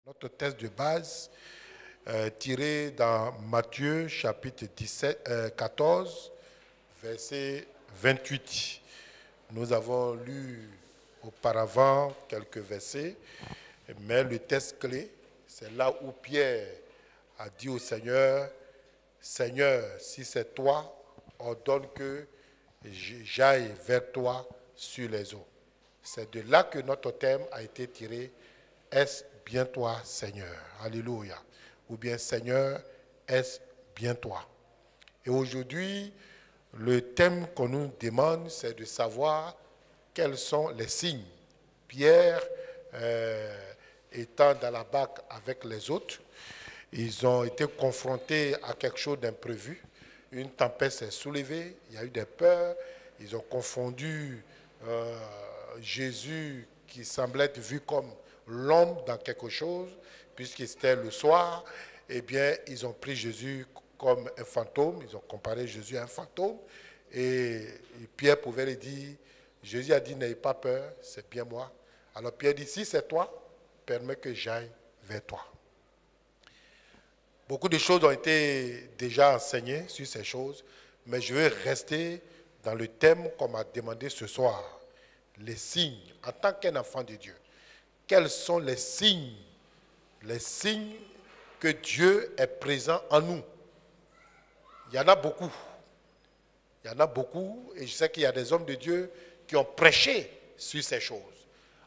Notre texte de base, tiré dans Matthieu chapitre 14, verset 28. Nous avons lu auparavant quelques versets, mais le texte clé, c'est là où Pierre a dit au Seigneur, « Seigneur, si c'est toi, ordonne que j'aille vers toi sur les eaux. » C'est de là que notre thème a été tiré, « Est-ce bien toi, Seigneur ?» Alléluia. Ou bien, « Seigneur, est-ce bien toi ?» Et aujourd'hui, le thème qu'on nous demande, c'est de savoir quels sont les signes. Pierre, étant dans la barque avec les autres, ils ont été confrontés à quelque chose d'imprévu. Une tempête s'est soulevée, il y a eu des peurs, ils ont confondu Jésus qui semblait être vu comme l'homme dans quelque chose, puisque c'était le soir, eh bien, ils ont pris Jésus comme un fantôme, ils ont comparé Jésus à un fantôme, et Pierre pouvait lui dire, Jésus a dit, n'ayez pas peur, c'est bien moi. Alors Pierre dit, si c'est toi, permets que j'aille vers toi. Beaucoup de choses ont été déjà enseignées sur ces choses, mais je vais rester dans le thème qu'on m'a demandé ce soir. Les signes, en tant qu'un enfant de Dieu. Quels sont les signes que Dieu est présent en nous? Il y en a beaucoup. Il y en a beaucoup, et je sais qu'il y a des hommes de Dieu qui ont prêché sur ces choses.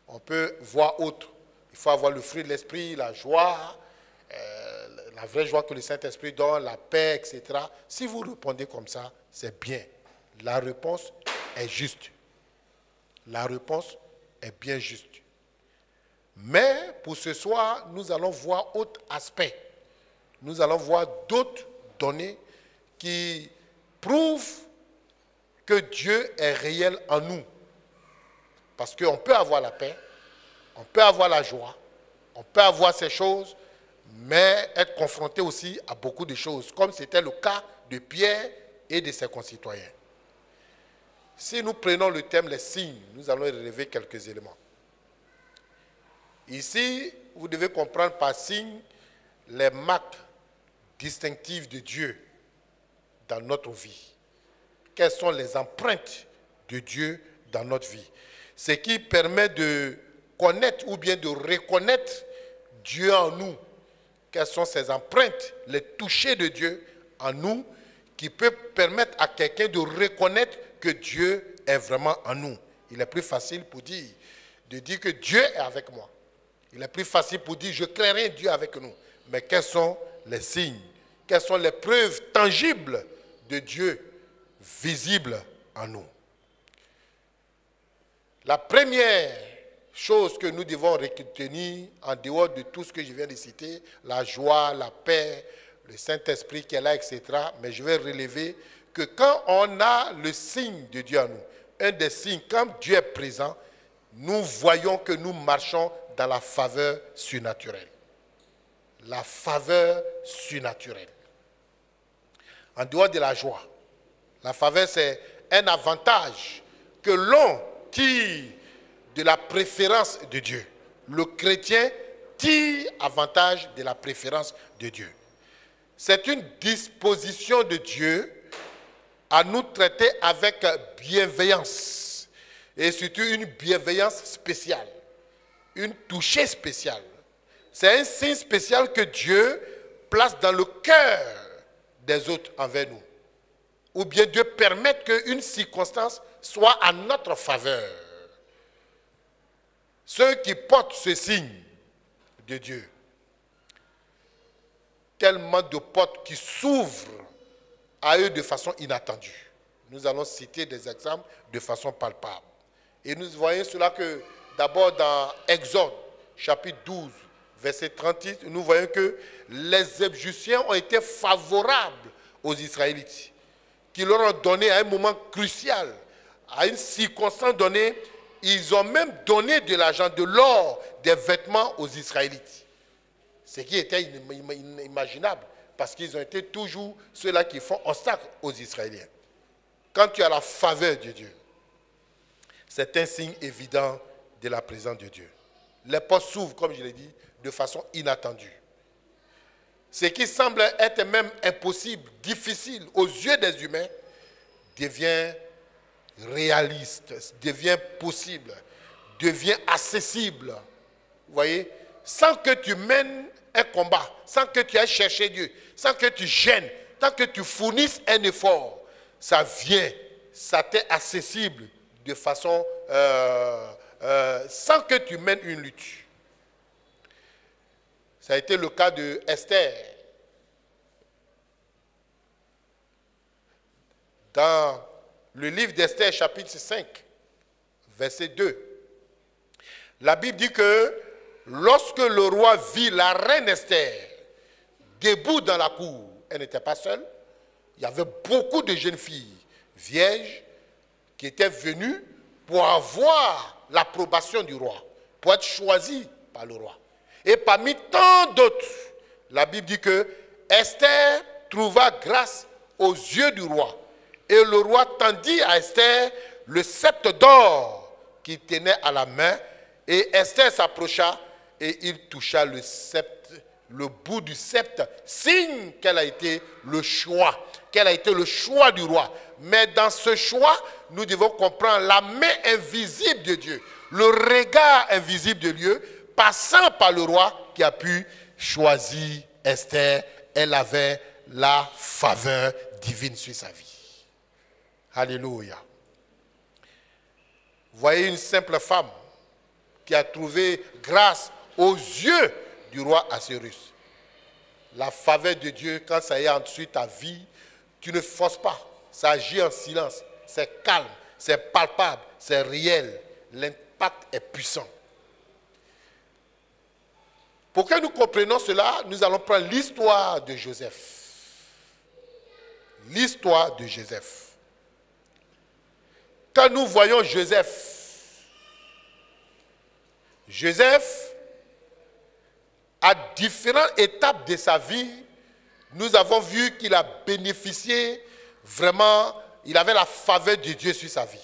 On peut voir autre. Il faut avoir le fruit de l'esprit, la joie, la vraie joie que le Saint-Esprit donne, la paix, etc. Si vous répondez comme ça, c'est bien. La réponse est juste. La réponse est bien juste. Mais pour ce soir, nous allons voir autre aspect. Nous allons voir d'autres données qui prouvent que Dieu est réel en nous. Parce qu'on peut avoir la paix, on peut avoir la joie, on peut avoir ces choses, mais être confronté aussi à beaucoup de choses, comme c'était le cas de Pierre et de ses concitoyens. Si nous prenons le thème les signes, nous allons relever quelques éléments. Ici, vous devez comprendre par signe les marques distinctives de Dieu dans notre vie. Quelles sont les empreintes de Dieu dans notre vie? Ce qui permet de connaître ou bien de reconnaître Dieu en nous. Quelles sont ces empreintes, les touchés de Dieu en nous, qui peuvent permettre à quelqu'un de reconnaître que Dieu est vraiment en nous. Il est plus facile pour dire que Dieu est avec moi. Il est plus facile pour dire je craindrai Dieu avec nous. Mais quels sont les signes? Quelles sont les preuves tangibles de Dieu visibles en nous? La première chose que nous devons retenir, en dehors de tout ce que je viens de citer, la joie, la paix, le Saint-Esprit qui est là, etc., mais je vais relever que quand on a le signe de Dieu en nous, un des signes, quand Dieu est présent, nous voyons que nous marchons dans la faveur surnaturelle. La faveur surnaturelle. En dehors de la joie, la faveur, c'est un avantage que l'on tire de la préférence de Dieu. Le chrétien tire avantage de la préférence de Dieu. C'est une disposition de Dieu à nous traiter avec bienveillance. Et surtout une bienveillance spéciale. Une touchée spéciale. C'est un signe spécial que Dieu place dans le cœur des autres envers nous. Ou bien Dieu permet qu'une circonstance soit à notre faveur. Ceux qui portent ce signe de Dieu, tellement de portes qui s'ouvrent à eux de façon inattendue. Nous allons citer des exemples de façon palpable. Et nous voyons cela que d'abord dans Exode, chapitre 12, verset 38, nous voyons que les Égyptiens ont été favorables aux Israélites, qui leur ont donné à un moment crucial, à une circonstance donnée, ils ont même donné de l'argent, de l'or, des vêtements aux Israélites. Ce qui était inimaginable, parce qu'ils ont été toujours ceux-là qui font obstacle aux Israéliens. Quand tu as la faveur de Dieu, c'est un signe évident de la présence de Dieu. les portes s'ouvrent, comme je l'ai dit, de façon inattendue. Ce qui semble être même impossible, difficile aux yeux des humains, devient réaliste, devient possible, devient accessible. Vous voyez, sans que tu mènes un combat, sans que tu ailles chercher Dieu, sans que tu gênes, tant que tu fournisses un effort, ça vient, ça t'est accessible de façon, sans que tu mènes une lutte. Ça a été le cas de Esther. Dans le livre d'Esther, chapitre 5, verset 2, la Bible dit que lorsque le roi vit la reine Esther debout dans la cour, elle n'était pas seule, il y avait beaucoup de jeunes filles vierges qui étaient venues pour avoir l'approbation du roi, pour être choisies par le roi. Et parmi tant d'autres, la Bible dit que Esther trouva grâce aux yeux du roi. Et le roi tendit à Esther le sceptre d'or qu'il tenait à la main. Et Esther s'approcha et il toucha le sceptre, le bout du sceptre, signe qu'elle a été le choix, du roi. Mais dans ce choix, nous devons comprendre la main invisible de Dieu, le regard invisible de Dieu, passant par le roi qui a pu choisir Esther. Elle avait la faveur divine sur sa vie. Alléluia. Voyez une simple femme qui a trouvé grâce aux yeux du roi Assuérus. La faveur de Dieu, quand ça est ensuite ta vie, tu ne forces pas. Ça agit en silence. C'est calme, c'est palpable, c'est réel. L'impact est puissant. Pour que nous comprenions cela, nous allons prendre l'histoire de Joseph. L'histoire de Joseph. Quand nous voyons Joseph, à différentes étapes de sa vie, nous avons vu qu'il a bénéficié vraiment, il avait la faveur de Dieu sur sa vie.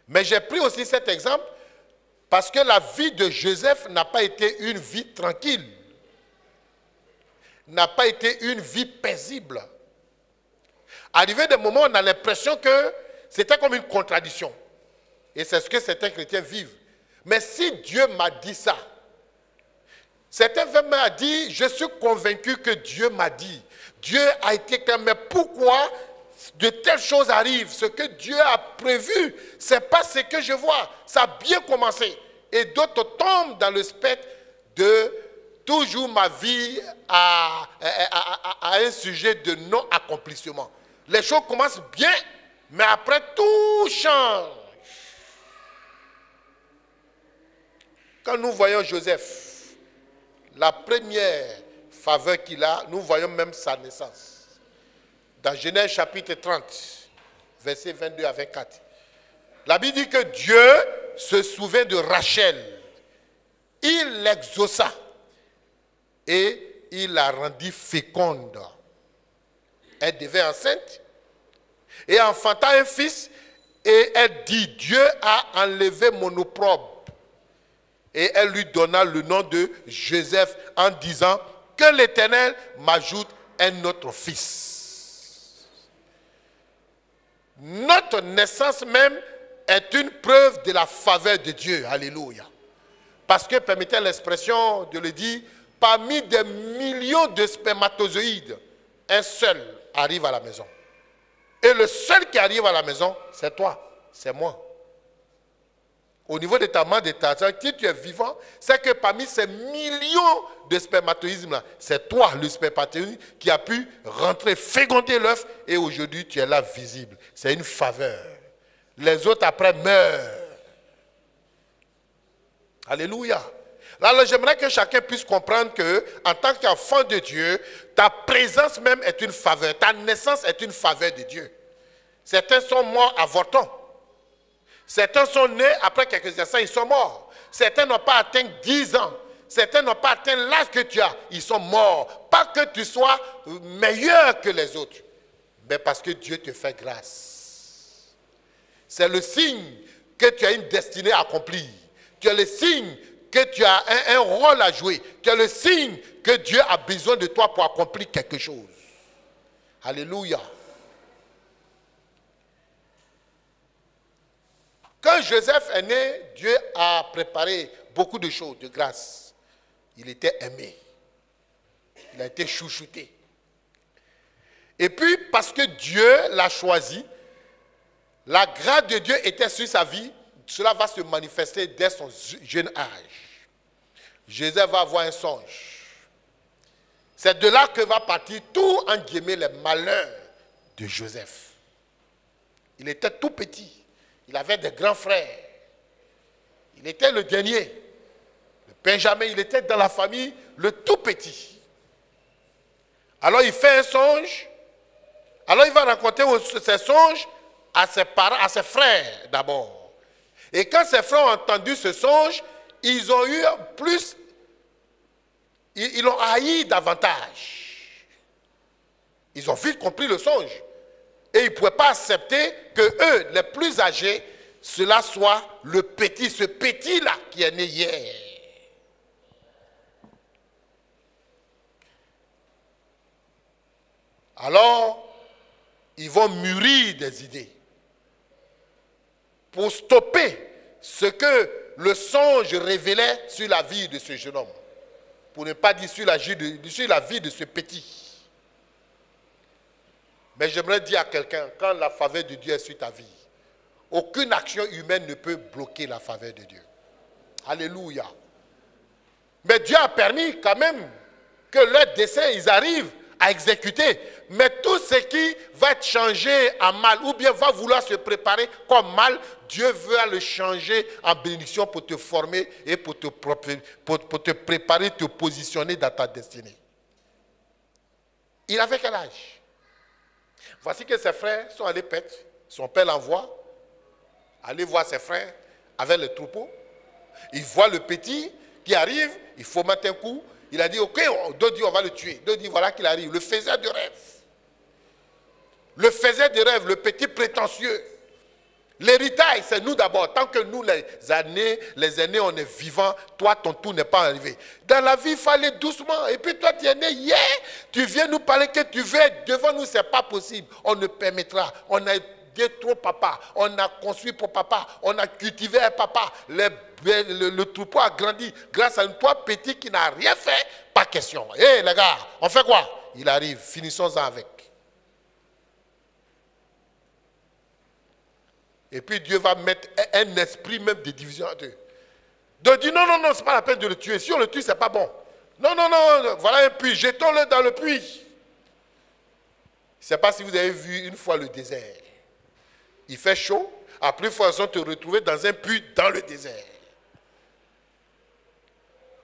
Mais j'ai pris aussi cet exemple parce que la vie de Joseph n'a pas été une vie tranquille, n'a pas été une vie paisible. Arrivé des moments où on a l'impression que c'était comme une contradiction. Et c'est ce que certains chrétiens vivent. Mais si Dieu m'a dit ça, certains m'ont dit, je suis convaincu que Dieu m'a dit. Dieu a été clair, mais pourquoi de telles choses arrivent? Ce que Dieu a prévu, ce n'est pas ce que je vois. Ça a bien commencé. Et d'autres tombent dans le spectre de toujours ma vie à un sujet de non-accomplissement. Les choses commencent bien, mais après tout change. Quand nous voyons Joseph, la première faveur qu'il a, nous voyons même sa naissance. Dans Genèse chapitre 30, versets 22 à 24. La Bible dit que Dieu se souvint de Rachel. Il l'exauça et il la rendit féconde. Elle devint enceinte et enfanta un fils et elle dit, Dieu a enlevé mon opprobre. Et elle lui donna le nom de Joseph en disant que l'Éternel m'ajoute un autre fils. Notre naissance même est une preuve de la faveur de Dieu. Alléluia. Parce que, permettez l'expression de le dire, parmi des millions de spermatozoïdes, un seul arrive à la maison. Et le seul qui arrive à la maison, c'est toi, c'est moi. Au niveau de ta main, de ta jambe, si tu es vivant, c'est que parmi ces millions de spermatozoïdes, c'est toi, le spermatozoïde, qui a pu rentrer, féconder l'œuf, et aujourd'hui, tu es là visible. C'est une faveur. Les autres, après, meurent. Alléluia. Alors, j'aimerais que chacun puisse comprendre que, en tant qu'enfant de Dieu, ta présence même est une faveur. Ta naissance est une faveur de Dieu. Certains sont morts avortants. Certains sont nés, après quelques instants, ils sont morts. Certains n'ont pas atteint 10 ans. Certains n'ont pas atteint l'âge que tu as. Ils sont morts. Pas que tu sois meilleur que les autres, mais parce que Dieu te fait grâce. C'est le signe que tu as une destinée accomplie. Tu as le signe que tu as un rôle à jouer. Tu es le signe que Dieu a besoin de toi pour accomplir quelque chose. Alléluia. Quand Joseph est né, Dieu a préparé beaucoup de choses de grâce. Il était aimé. Il a été chouchouté. Et puis, parce que Dieu l'a choisi, la grâce de Dieu était sur sa vie. Cela va se manifester dès son jeune âge. Joseph va avoir un songe. C'est de là que va partir tout, en guillemets, les malheurs de Joseph. Il était tout petit. Il avait des grands frères. Il était le dernier. Le Benjamin, il était dans la famille le tout petit. Alors il fait un songe. Alors il va raconter ses songes à ses parents, à ses frères d'abord. Et quand ses frères ont entendu ce songe, ils ont eu plus, ils l'ont haï davantage. Ils ont vite compris le songe. Et ils ne pouvaient pas accepter que eux, les plus âgés, cela soit le petit, ce petit-là qui est né hier. Alors, ils vont mûrir des idées pour stopper ce que le songe révélait sur la vie de ce jeune homme. Pour ne pas dire sur la vie de ce petit. Mais j'aimerais dire à quelqu'un, quand la faveur de Dieu est sur ta vie, aucune action humaine ne peut bloquer la faveur de Dieu. Alléluia. Mais Dieu a permis quand même que leurs desseins, ils arrivent à exécuter. Mais tout ce qui va être changé en mal, ou bien va vouloir se préparer comme mal, Dieu veut le changer en bénédiction pour te former et pour te préparer, te positionner dans ta destinée. Il avait quel âge? Voici que ses frères sont allés paître. Son père l'envoie aller voir ses frères avec le troupeau. Il voit le petit qui arrive, il fomente un coup. Il a dit, ok, deux dit on va le tuer. Deux dit voilà qu'il arrive. Le faisait de rêve. Le faisait de rêve, le petit prétentieux. L'héritage, c'est nous d'abord. Tant que nous, les aînés, on est vivants, toi, ton tour n'est pas arrivé. Dans la vie, il faut aller doucement. Et puis toi, tu es né hier, tu viens nous parler que tu veux être devant nous, ce n'est pas possible. On ne permettra. On a aidé trop papa. On a construit pour papa. On a cultivé un papa. Le troupeau a grandi grâce à un toi petit qui n'a rien fait. Pas question. Hé les gars, on fait quoi? Il arrive, finissons-en avec. Et puis Dieu va mettre un esprit même de division entre eux. De dire non, non, non, ce n'est pas la peine de le tuer. Si on le tue, ce n'est pas bon. Non, non, non, voilà un puits, jetons-le dans le puits. Je ne sais pas si vous avez vu une fois le désert. Il fait chaud, après il faut te retrouver dans un puits dans le désert.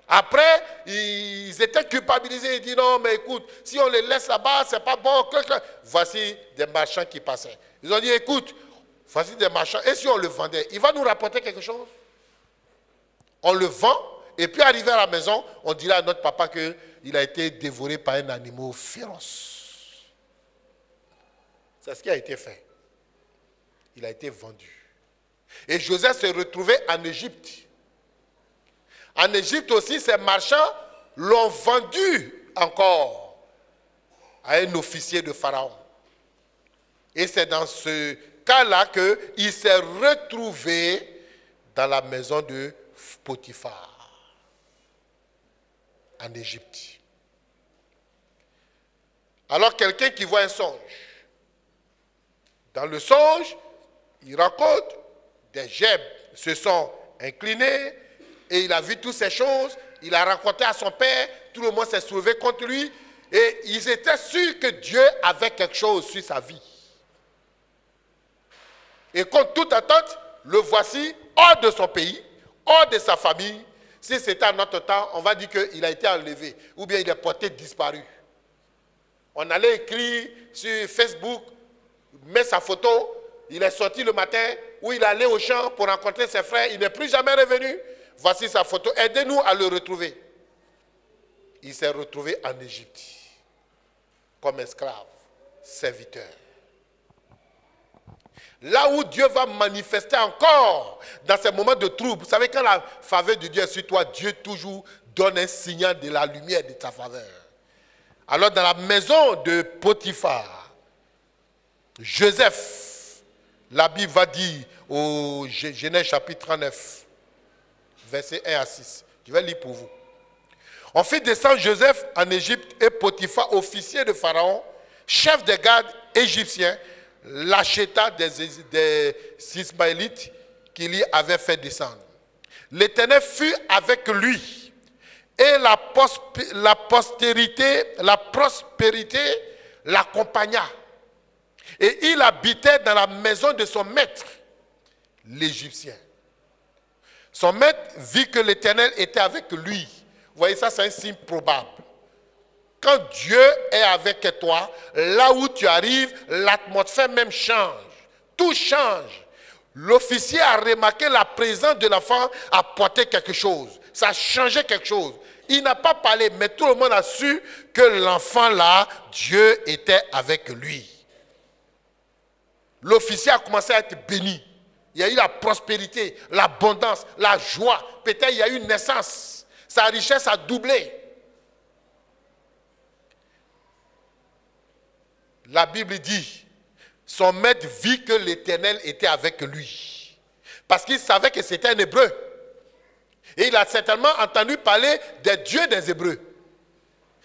Après, ils étaient culpabilisés. Ils disent non, mais écoute, si on les laisse là-bas, ce n'est pas bon. Voici des marchands qui passaient. Ils ont dit écoute, voici des marchands. Et si on le vendait, il va nous rapporter quelque chose. On le vend, et puis arrivé à la maison, on dira à notre papa qu'il a été dévoré par un animal féroce. C'est ce qui a été fait. Il a été vendu. Et Joseph s'est retrouvé en Égypte. En Égypte aussi, ces marchands l'ont vendu encore à un officier de Pharaon. Et c'est dans ce cas-là qu'il s'est retrouvé dans la maison de Potiphar, en Égypte. Alors quelqu'un qui voit un songe, dans le songe, il raconte des gerbes se sont inclinés et il a vu toutes ces choses, il a raconté à son père, tout le monde s'est soulevé contre lui et ils étaient sûrs que Dieu avait quelque chose sur sa vie. Et contre toute attente, le voici hors de son pays, hors de sa famille. Si c'était à notre temps, on va dire qu'il a été enlevé ou bien il est porté disparu. On allait écrire sur Facebook, met sa photo, il est sorti le matin où il allait au champ pour rencontrer ses frères, il n'est plus jamais revenu. Voici sa photo, aidez-nous à le retrouver. Il s'est retrouvé en Égypte comme esclave, serviteur. Là où Dieu va manifester encore dans ces moments de trouble. Vous savez, quand la faveur de Dieu est sur toi, Dieu toujours donne un signal de la lumière de ta faveur. Alors dans la maison de Potiphar, Joseph, la Bible va dire au Genèse chapitre 39, versets 1 à 6. Je vais lire pour vous. On fit descendre Joseph en Égypte et Potiphar, officier de Pharaon, chef des gardes égyptiens, l'acheta des Ismaélites qu'il y avait fait descendre. L'Éternel fut avec lui et la prospérité l'accompagna. Et il habitait dans la maison de son maître, l'Égyptien. Son maître vit que l'Éternel était avec lui. Vous voyez, ça c'est un signe probable. Quand Dieu est avec toi, là où tu arrives, l'atmosphère même change. Tout change. L'officier a remarqué la présence de l'enfant apporter quelque chose. Ça a changé quelque chose. Il n'a pas parlé, mais tout le monde a su que l'enfant là, Dieu était avec lui. L'officier a commencé à être béni. Il y a eu la prospérité, l'abondance, la joie. Peut-être il y a eu une naissance. Sa richesse a doublé. La Bible dit, son maître vit que l'Éternel était avec lui. Parce qu'il savait que c'était un Hébreu. Et il a certainement entendu parler des dieux des Hébreux.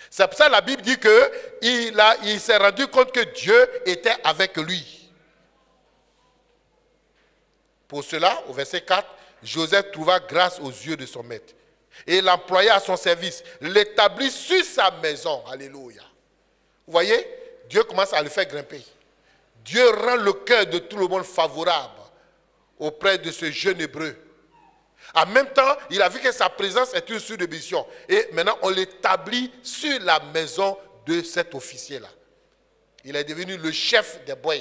C'est pour ça que la Bible dit qu'il s'est rendu compte que Dieu était avec lui. Pour cela, au verset 4, Joseph trouva grâce aux yeux de son maître. Et l'employa à son service, l'établit sur sa maison. Alléluia. Vous voyez, Dieu commence à le faire grimper. Dieu rend le cœur de tout le monde favorable auprès de ce jeune Hébreu. En même temps, il a vu que sa présence est une source de bénédiction. Et maintenant, on l'établit sur la maison de cet officier-là. Il est devenu le chef des bois,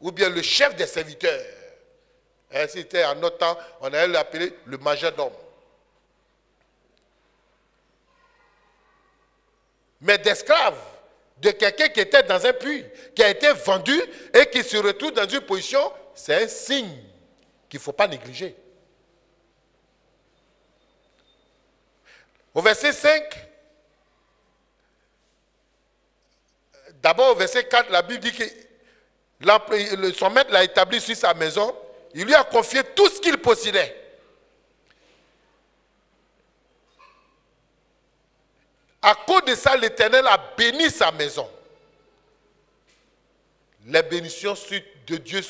ou bien le chef des serviteurs. C'était en notre temps, on allait l'appeler le majordome. Mais d'esclave, de quelqu'un qui était dans un puits, qui a été vendu et qui se retrouve dans une position, c'est un signe qu'il ne faut pas négliger. Au verset 5, d'abord au verset 4, la Bible dit que son maître l'a établi sur sa maison, il lui a confié tout ce qu'il possédait. À cause de ça, l'Éternel a béni sa maison. Les bénédictions de Dieu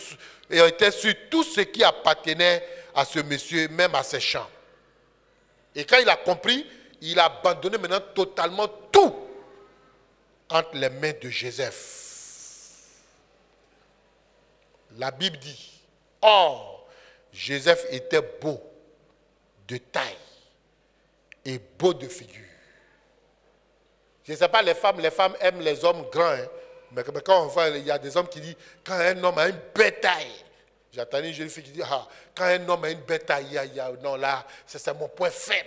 étaient sur tout ce qui appartenait à ce monsieur, même à ses champs. Et quand il a compris, il a abandonné maintenant totalement tout entre les mains de Joseph. La Bible dit, or, Joseph était beau de taille et beau de figure. Je ne sais pas, les femmes aiment les hommes grands. Hein. Mais quand on voit, il y a des hommes qui disent, quand un homme a une belle taille, j'ai entendu une jeune fille qui dit, ah, quand un homme a une belle taille, non là, c'est mon point faible.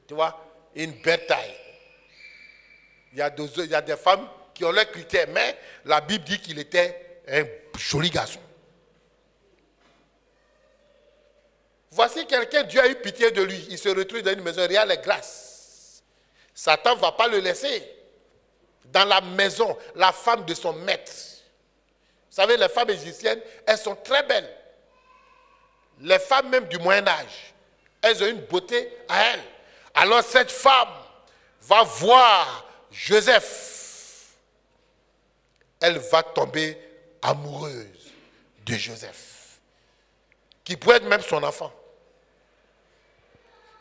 Tu vois, une belle taille. Il y a des femmes qui ont leurs critères, mais la Bible dit qu'il était un joli garçon. Voici quelqu'un, Dieu a eu pitié de lui. Il se retrouve dans une maison, rien les grâces. Satan ne va pas le laisser. Dans la maison, la femme de son maître. Vous savez, les femmes égyptiennes, elles sont très belles. Les femmes même du Moyen-Âge, elles ont une beauté à elles. Alors cette femme va voir Joseph. Elle va tomber amoureuse de Joseph, qui pourrait être même son enfant.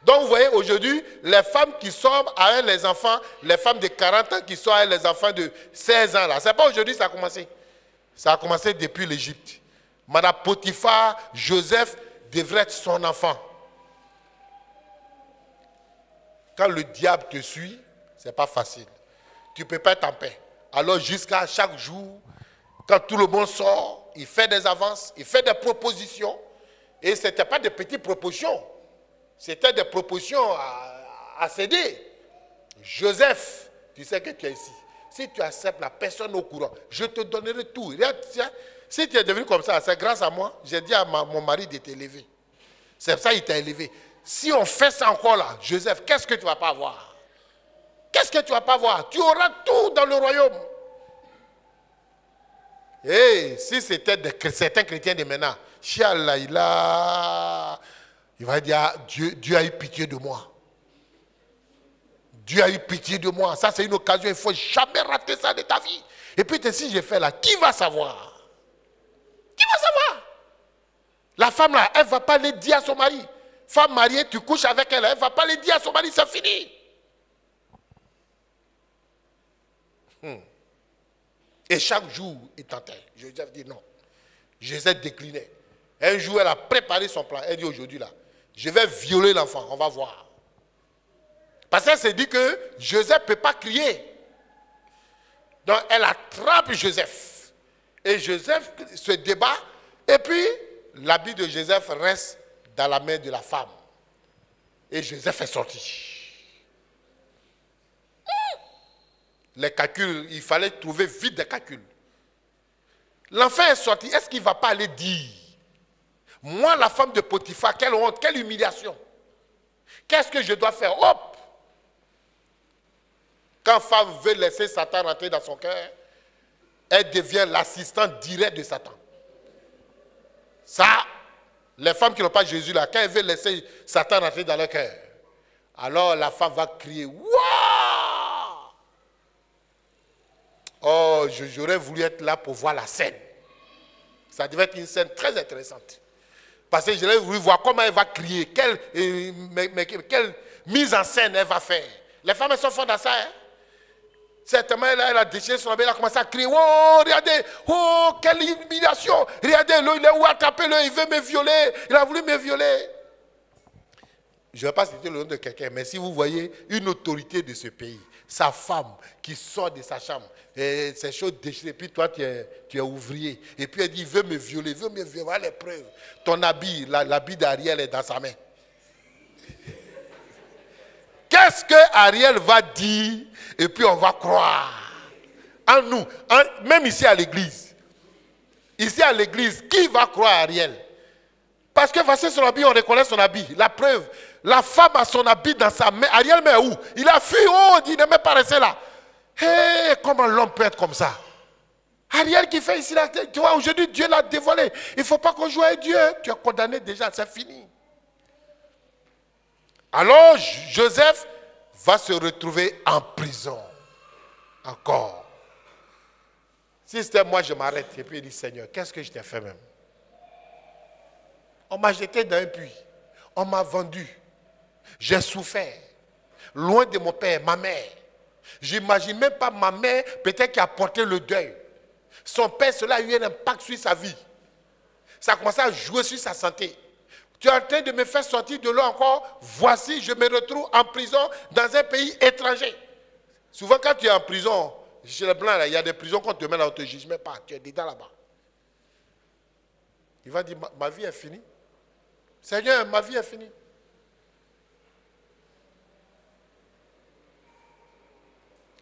Donc vous voyez, aujourd'hui, les femmes qui sortent avec les enfants, les femmes de 40 ans qui sortent avec les enfants de 16 ans, là, ce n'est pas aujourd'hui que ça a commencé. Ça a commencé depuis l'Égypte. Madame Potiphar, Joseph devrait être son enfant. Quand le diable te suit, ce n'est pas facile. Tu ne peux pas être en paix. Alors jusqu'à chaque jour, quand tout le monde sort, il fait des avances, il fait des propositions. Et ce n'était pas des petites propositions. C'était des propositions à céder. Joseph, tu sais que tu es ici. Si tu acceptes la personne au courant, je te donnerai tout. Regarde, tiens, si tu es devenu comme ça, c'est grâce à moi. J'ai dit à mon mari de t'élever. C'est pour ça qu'il t'a élevé. Si on fait ça encore là, Joseph, qu'est-ce que tu ne vas pas avoir? Qu'est-ce que tu ne vas pas avoir? Tu auras tout dans le royaume. Et si c'était certains chrétiens de maintenant, il va dire, Dieu a eu pitié de moi. Dieu a eu pitié de moi. Ça, c'est une occasion. Il ne faut jamais rater ça de ta vie. Et puis, si j'ai fait là, qui va savoir? Qui va savoir? La femme là, elle ne va pas le dire à son mari. Femme mariée, tu couches avec elle. Elle ne va pas le dire à son mari, c'est fini. Et chaque jour, il tentait. Joseph dit non. Joseph déclinait. Un jour, elle a préparé son plan. Elle dit aujourd'hui là, je vais violer l'enfant. On va voir. Parce qu'elle s'est dit que Joseph ne peut pas crier. Donc elle attrape Joseph. Et Joseph se débat. Et puis l'habit de Joseph reste dans la main de la femme. Et Joseph est sorti. Les calculs, il fallait trouver vite des calculs. L'enfant est sorti. Est-ce qu'il ne va pas aller dire? Moi, la femme de Potiphar, quelle honte, quelle humiliation. Qu'est-ce que je dois faire? Hop! Quand femme veut laisser Satan rentrer dans son cœur, elle devient l'assistante directe de Satan. Ça, les femmes qui n'ont pas Jésus là, quand elles veulent laisser Satan rentrer dans leur cœur, alors la femme va crier, waouh! Oh, j'aurais voulu être là pour voir la scène. Ça devait être une scène très intéressante. Parce que j'aurais voulu voir comment elle va crier, quelle mise en scène elle va faire. Les femmes, elles sont fortes dans ça, hein? Certainement, elle a déchiré son habit, elle a commencé à crier, oh, regardez, oh, quelle humiliation, regardez-le, il est où, attrapez-le, il veut me violer, il a voulu me violer. Je ne vais pas citer le nom de quelqu'un, mais si vous voyez une autorité de ce pays, sa femme qui sort de sa chambre, et ses choses déchirées, puis toi tu es ouvrier, et puis elle dit, il veut me violer, voilà les preuves. Ton habit, l'habit d'Ariel est dans sa main. Qu'est-ce que Ariel va dire et puis on va croire en nous, même ici à l'église. Ici à l'église, qui va croire à Ariel? Parce que voici son habit, on reconnaît son habit. La preuve, la femme a son habit dans sa main. Ariel met où? Il a fui, oh, il ne m'est pas resté là. Hé, comment l'homme peut être comme ça? Ariel qui fait ici, là, tu vois, aujourd'hui Dieu l'a dévoilé. Il ne faut pas qu'on joue avec Dieu. Tu es condamné déjà, c'est fini. Alors, Joseph va se retrouver en prison. Encore. Si c'était moi, je m'arrête. Et puis il dit, Seigneur, qu'est-ce que je t'ai fait même? On m'a jeté dans un puits. On m'a vendu. J'ai souffert. Loin de mon père, ma mère. Je n'imagine même pas ma mère, peut-être qui a porté le deuil. Son père, cela a eu un impact sur sa vie. Ça a commencé à jouer sur sa santé. Tu es en train de me faire sortir de là encore. Voici, je me retrouve en prison dans un pays étranger. Souvent, quand tu es en prison, chez les Blancs, là, il y a des prisons qu'on te met là, on ne te juge même pas. Tu es dedans là-bas. Il va dire, ma vie est finie. Seigneur, ma vie est finie.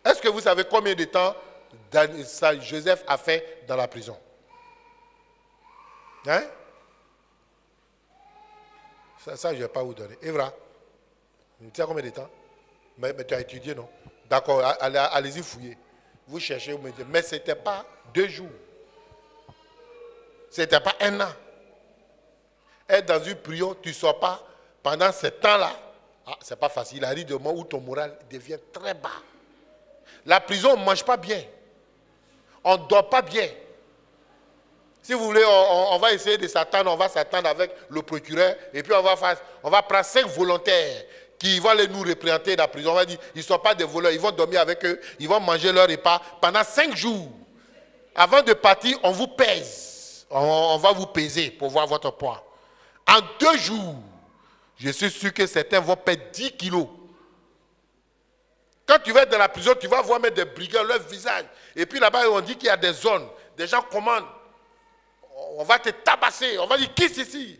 Est-ce que vous savez combien de temps Joseph a fait dans la prison? Hein? Ça, je ne vais pas vous donner. Evra, tu sais combien de temps? Mais tu as étudié, non? D'accord, allez-y fouiller. Vous cherchez, vous me dites. Mais ce n'était pas 2 jours. Ce n'était pas 1 an. Être dans une prison, tu ne sors pas pendant ce temps-là. Ah, ce n'est pas facile. Il arrive des moments où ton moral devient très bas. La prison, on ne mange pas bien. On ne dort pas bien. Si vous voulez, on va essayer de s'attendre, on va s'attendre avec le procureur, et puis on va prendre 5 volontaires qui vont aller nous représenter dans la prison. On va dire, ils ne sont pas des voleurs, ils vont dormir avec eux, ils vont manger leur repas pendant 5 jours. Avant de partir, on vous pèse. On va vous peser pour voir votre poids. En 2 jours, je suis sûr que certains vont perdre 10 kilos. Quand tu vas être dans la prison, tu vas voir mettre des brigands, leur visage. Et puis là-bas, on dit qu'il y a des zones, des gens commandent. On va te tabasser. On va dire, qui c'est ici?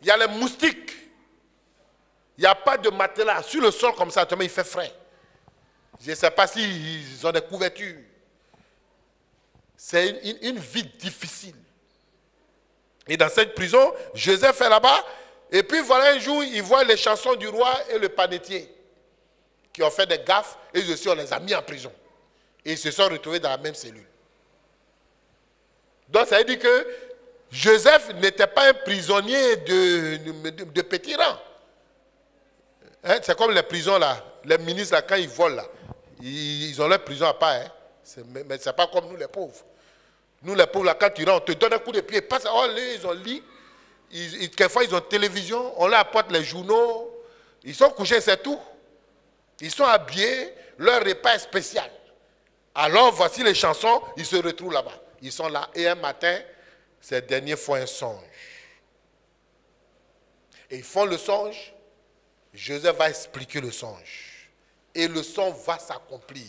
Il y a les moustiques. Il n'y a pas de matelas. Sur le sol comme ça, il fait frais. Je ne sais pas s'ils ont des couvertures. C'est une vie difficile. Et dans cette prison, Joseph est là-bas. Et puis voilà, un jour, il voit les chansons du roi et le panetier qui ont fait des gaffes. Et eux aussi, on les a mis en prison. Et ils se sont retrouvés dans la même cellule. Donc ça veut dire que Joseph n'était pas un prisonnier de petit rang. Hein, c'est comme les prisons là. Les ministres là, quand ils volent là, ils ont leur prison à part. Hein. Mais ce n'est pas comme nous les pauvres. Nous les pauvres là, quand tu rentres, on te donne un coup de pied. Passe, oh, ils ont lit. Quelquefois ils ont télévision. On leur apporte les journaux. Ils sont couchés, c'est tout. Ils sont habillés. Leur repas est spécial. Alors voici les chansons. Ils se retrouvent là-bas. Ils sont là. Et un matin, ces derniers font un songe. Et ils font le songe. Joseph va expliquer le songe. Et le songe va s'accomplir.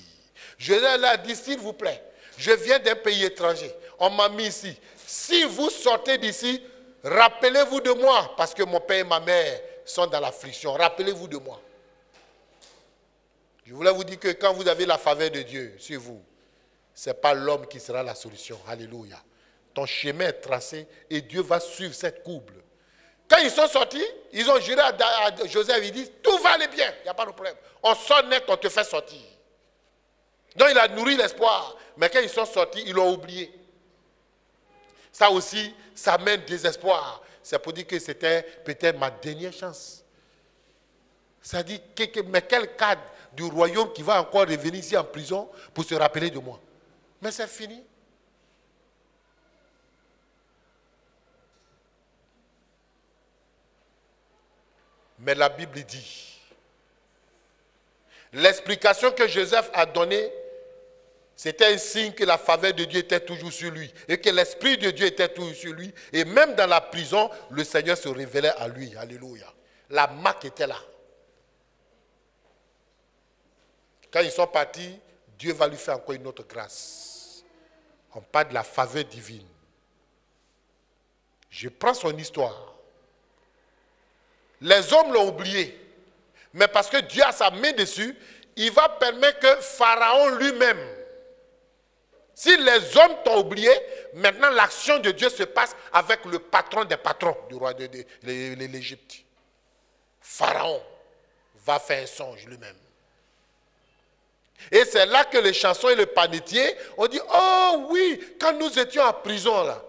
Joseph leur dit, s'il vous plaît, je viens d'un pays étranger. On m'a mis ici. Si vous sortez d'ici, rappelez-vous de moi. Parce que mon père et ma mère sont dans l'affliction. Rappelez-vous de moi. Je voulais vous dire que quand vous avez la faveur de Dieu sur vous, ce n'est pas l'homme qui sera la solution. Alléluia. Ton chemin est tracé et Dieu va suivre cette courbe. Quand ils sont sortis, ils ont juré à Joseph, ils disent, tout va aller bien, il n'y a pas de problème. On sort net, on te fait sortir. Donc il a nourri l'espoir. Mais quand ils sont sortis, ils l'ont oublié. Ça aussi, ça mène désespoir. C'est pour dire que c'était peut-être ma dernière chance. Ça dit, mais quel cadre du royaume qui va encore revenir ici en prison pour se rappeler de moi? Mais c'est fini. Mais la Bible dit, l'explication que Joseph a donnée, c'était un signe que la faveur de Dieu était toujours sur lui et que l'Esprit de Dieu était toujours sur lui. Et même dans la prison, le Seigneur se révélait à lui. Alléluia. La marque était là. Quand ils sont partis, Dieu va lui faire encore une autre grâce. On parle de la faveur divine. Je prends son histoire. Les hommes l'ont oublié. Mais parce que Dieu a sa main dessus, il va permettre que Pharaon lui-même, si les hommes t'ont oublié, maintenant l'action de Dieu se passe avec le patron des patrons du roi de l'Égypte. Pharaon va faire un songe lui-même. Et c'est là que les chansons et le panetier ont dit, oh oui, quand nous étions en prison là,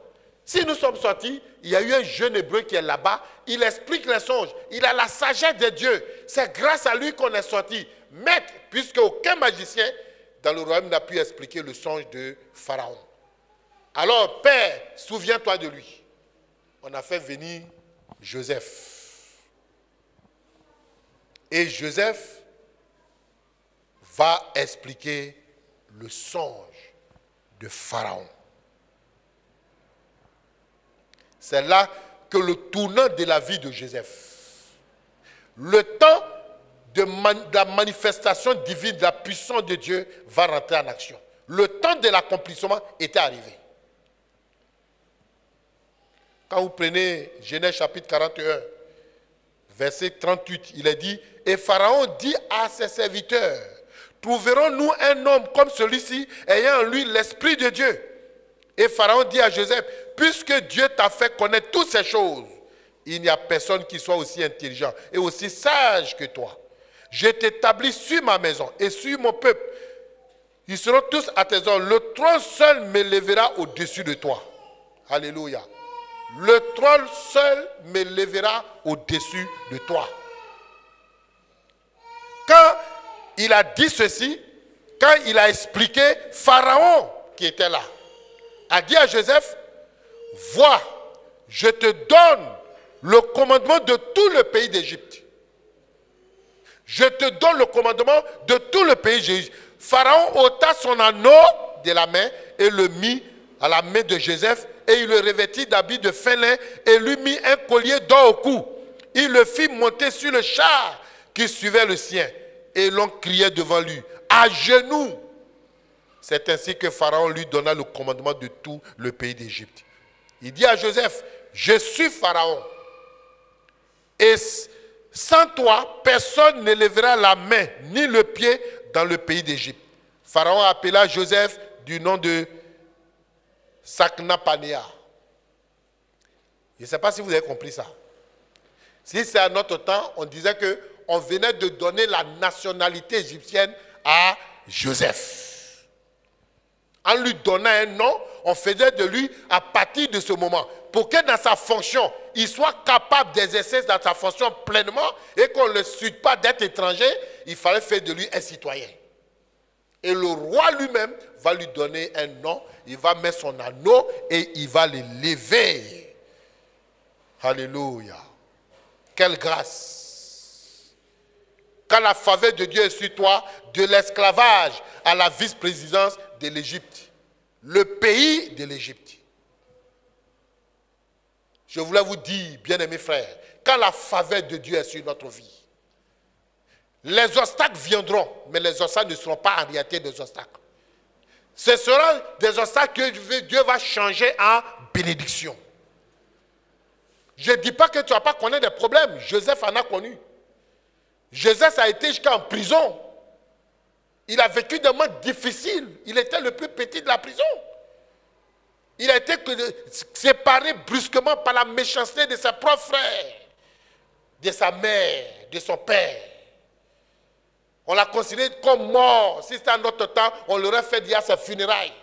si nous sommes sortis, il y a eu un jeune hébreu qui est là-bas, il explique les songes, il a la sagesse de Dieu. C'est grâce à lui qu'on est sorti. Maître, puisque aucun magicien dans le royaume n'a pu expliquer le songe de Pharaon. Alors, Père, souviens-toi de lui. On a fait venir Joseph. Et Joseph va expliquer le songe de Pharaon. C'est là que le tournant de la vie de Joseph, le temps de la manifestation divine, de la puissance de Dieu va rentrer en action. Le temps de l'accomplissement était arrivé. Quand vous prenez Genèse chapitre 41, verset 38, il est dit, et Pharaon dit à ses serviteurs, trouverons-nous un homme comme celui-ci, ayant en lui l'Esprit de Dieu? Et Pharaon dit à Joseph, puisque Dieu t'a fait connaître toutes ces choses, il n'y a personne qui soit aussi intelligent et aussi sage que toi. Je t'établis sur ma maison et sur mon peuple. Ils seront tous à tes ordres. Le trône seul m'élèvera au-dessus de toi. Alléluia. Le trône seul m'élèvera au-dessus de toi. Quand il a dit ceci, quand il a expliqué, Pharaon qui était là, a dit à Joseph, vois, je te donne le commandement de tout le pays d'Égypte. Je te donne le commandement de tout le pays d'Égypte. Pharaon ôta son anneau de la main et le mit à la main de Joseph et il le revêtit d'habits de fin lin et lui mit un collier d'or au cou. Il le fit monter sur le char qui suivait le sien et l'on criait devant lui, à genoux. C'est ainsi que Pharaon lui donna le commandement de tout le pays d'Égypte. Il dit à Joseph, je suis Pharaon. Et sans toi, personne ne lèvera la main ni le pied dans le pays d'Égypte. Pharaon appela Joseph du nom de Saknapanea. Je ne sais pas si vous avez compris ça. Si c'est à notre temps, on disait qu'on venait de donner la nationalité égyptienne à Joseph. En lui donnant un nom, on faisait de lui à partir de ce moment. Pour que dans sa fonction, il soit capable d'exercer dans sa fonction pleinement et qu'on ne le suit pas d'être étranger, il fallait faire de lui un citoyen. Et le roi lui-même va lui donner un nom, il va mettre son anneau et il va l'élever. Alléluia. Quelle grâce. Quand la faveur de Dieu est sur toi, de l'esclavage à la vice-présidence de l'Égypte, le pays de l'Égypte. Je voulais vous dire, bien-aimés frères, quand la faveur de Dieu est sur notre vie, les obstacles viendront, mais les obstacles ne seront pas en réalité des obstacles. Ce seront des obstacles que Dieu va changer en bénédiction. Je ne dis pas que tu ne vas pas connaître des problèmes. Joseph en a connu. Joseph a été jusqu'en prison. Il a vécu des moments difficiles. Il était le plus petit de la prison. Il a été séparé brusquement par la méchanceté de ses propres frères, de sa mère, de son père. On l'a considéré comme mort. Si c'était à notre temps, on l'aurait fait dire à ses funérailles.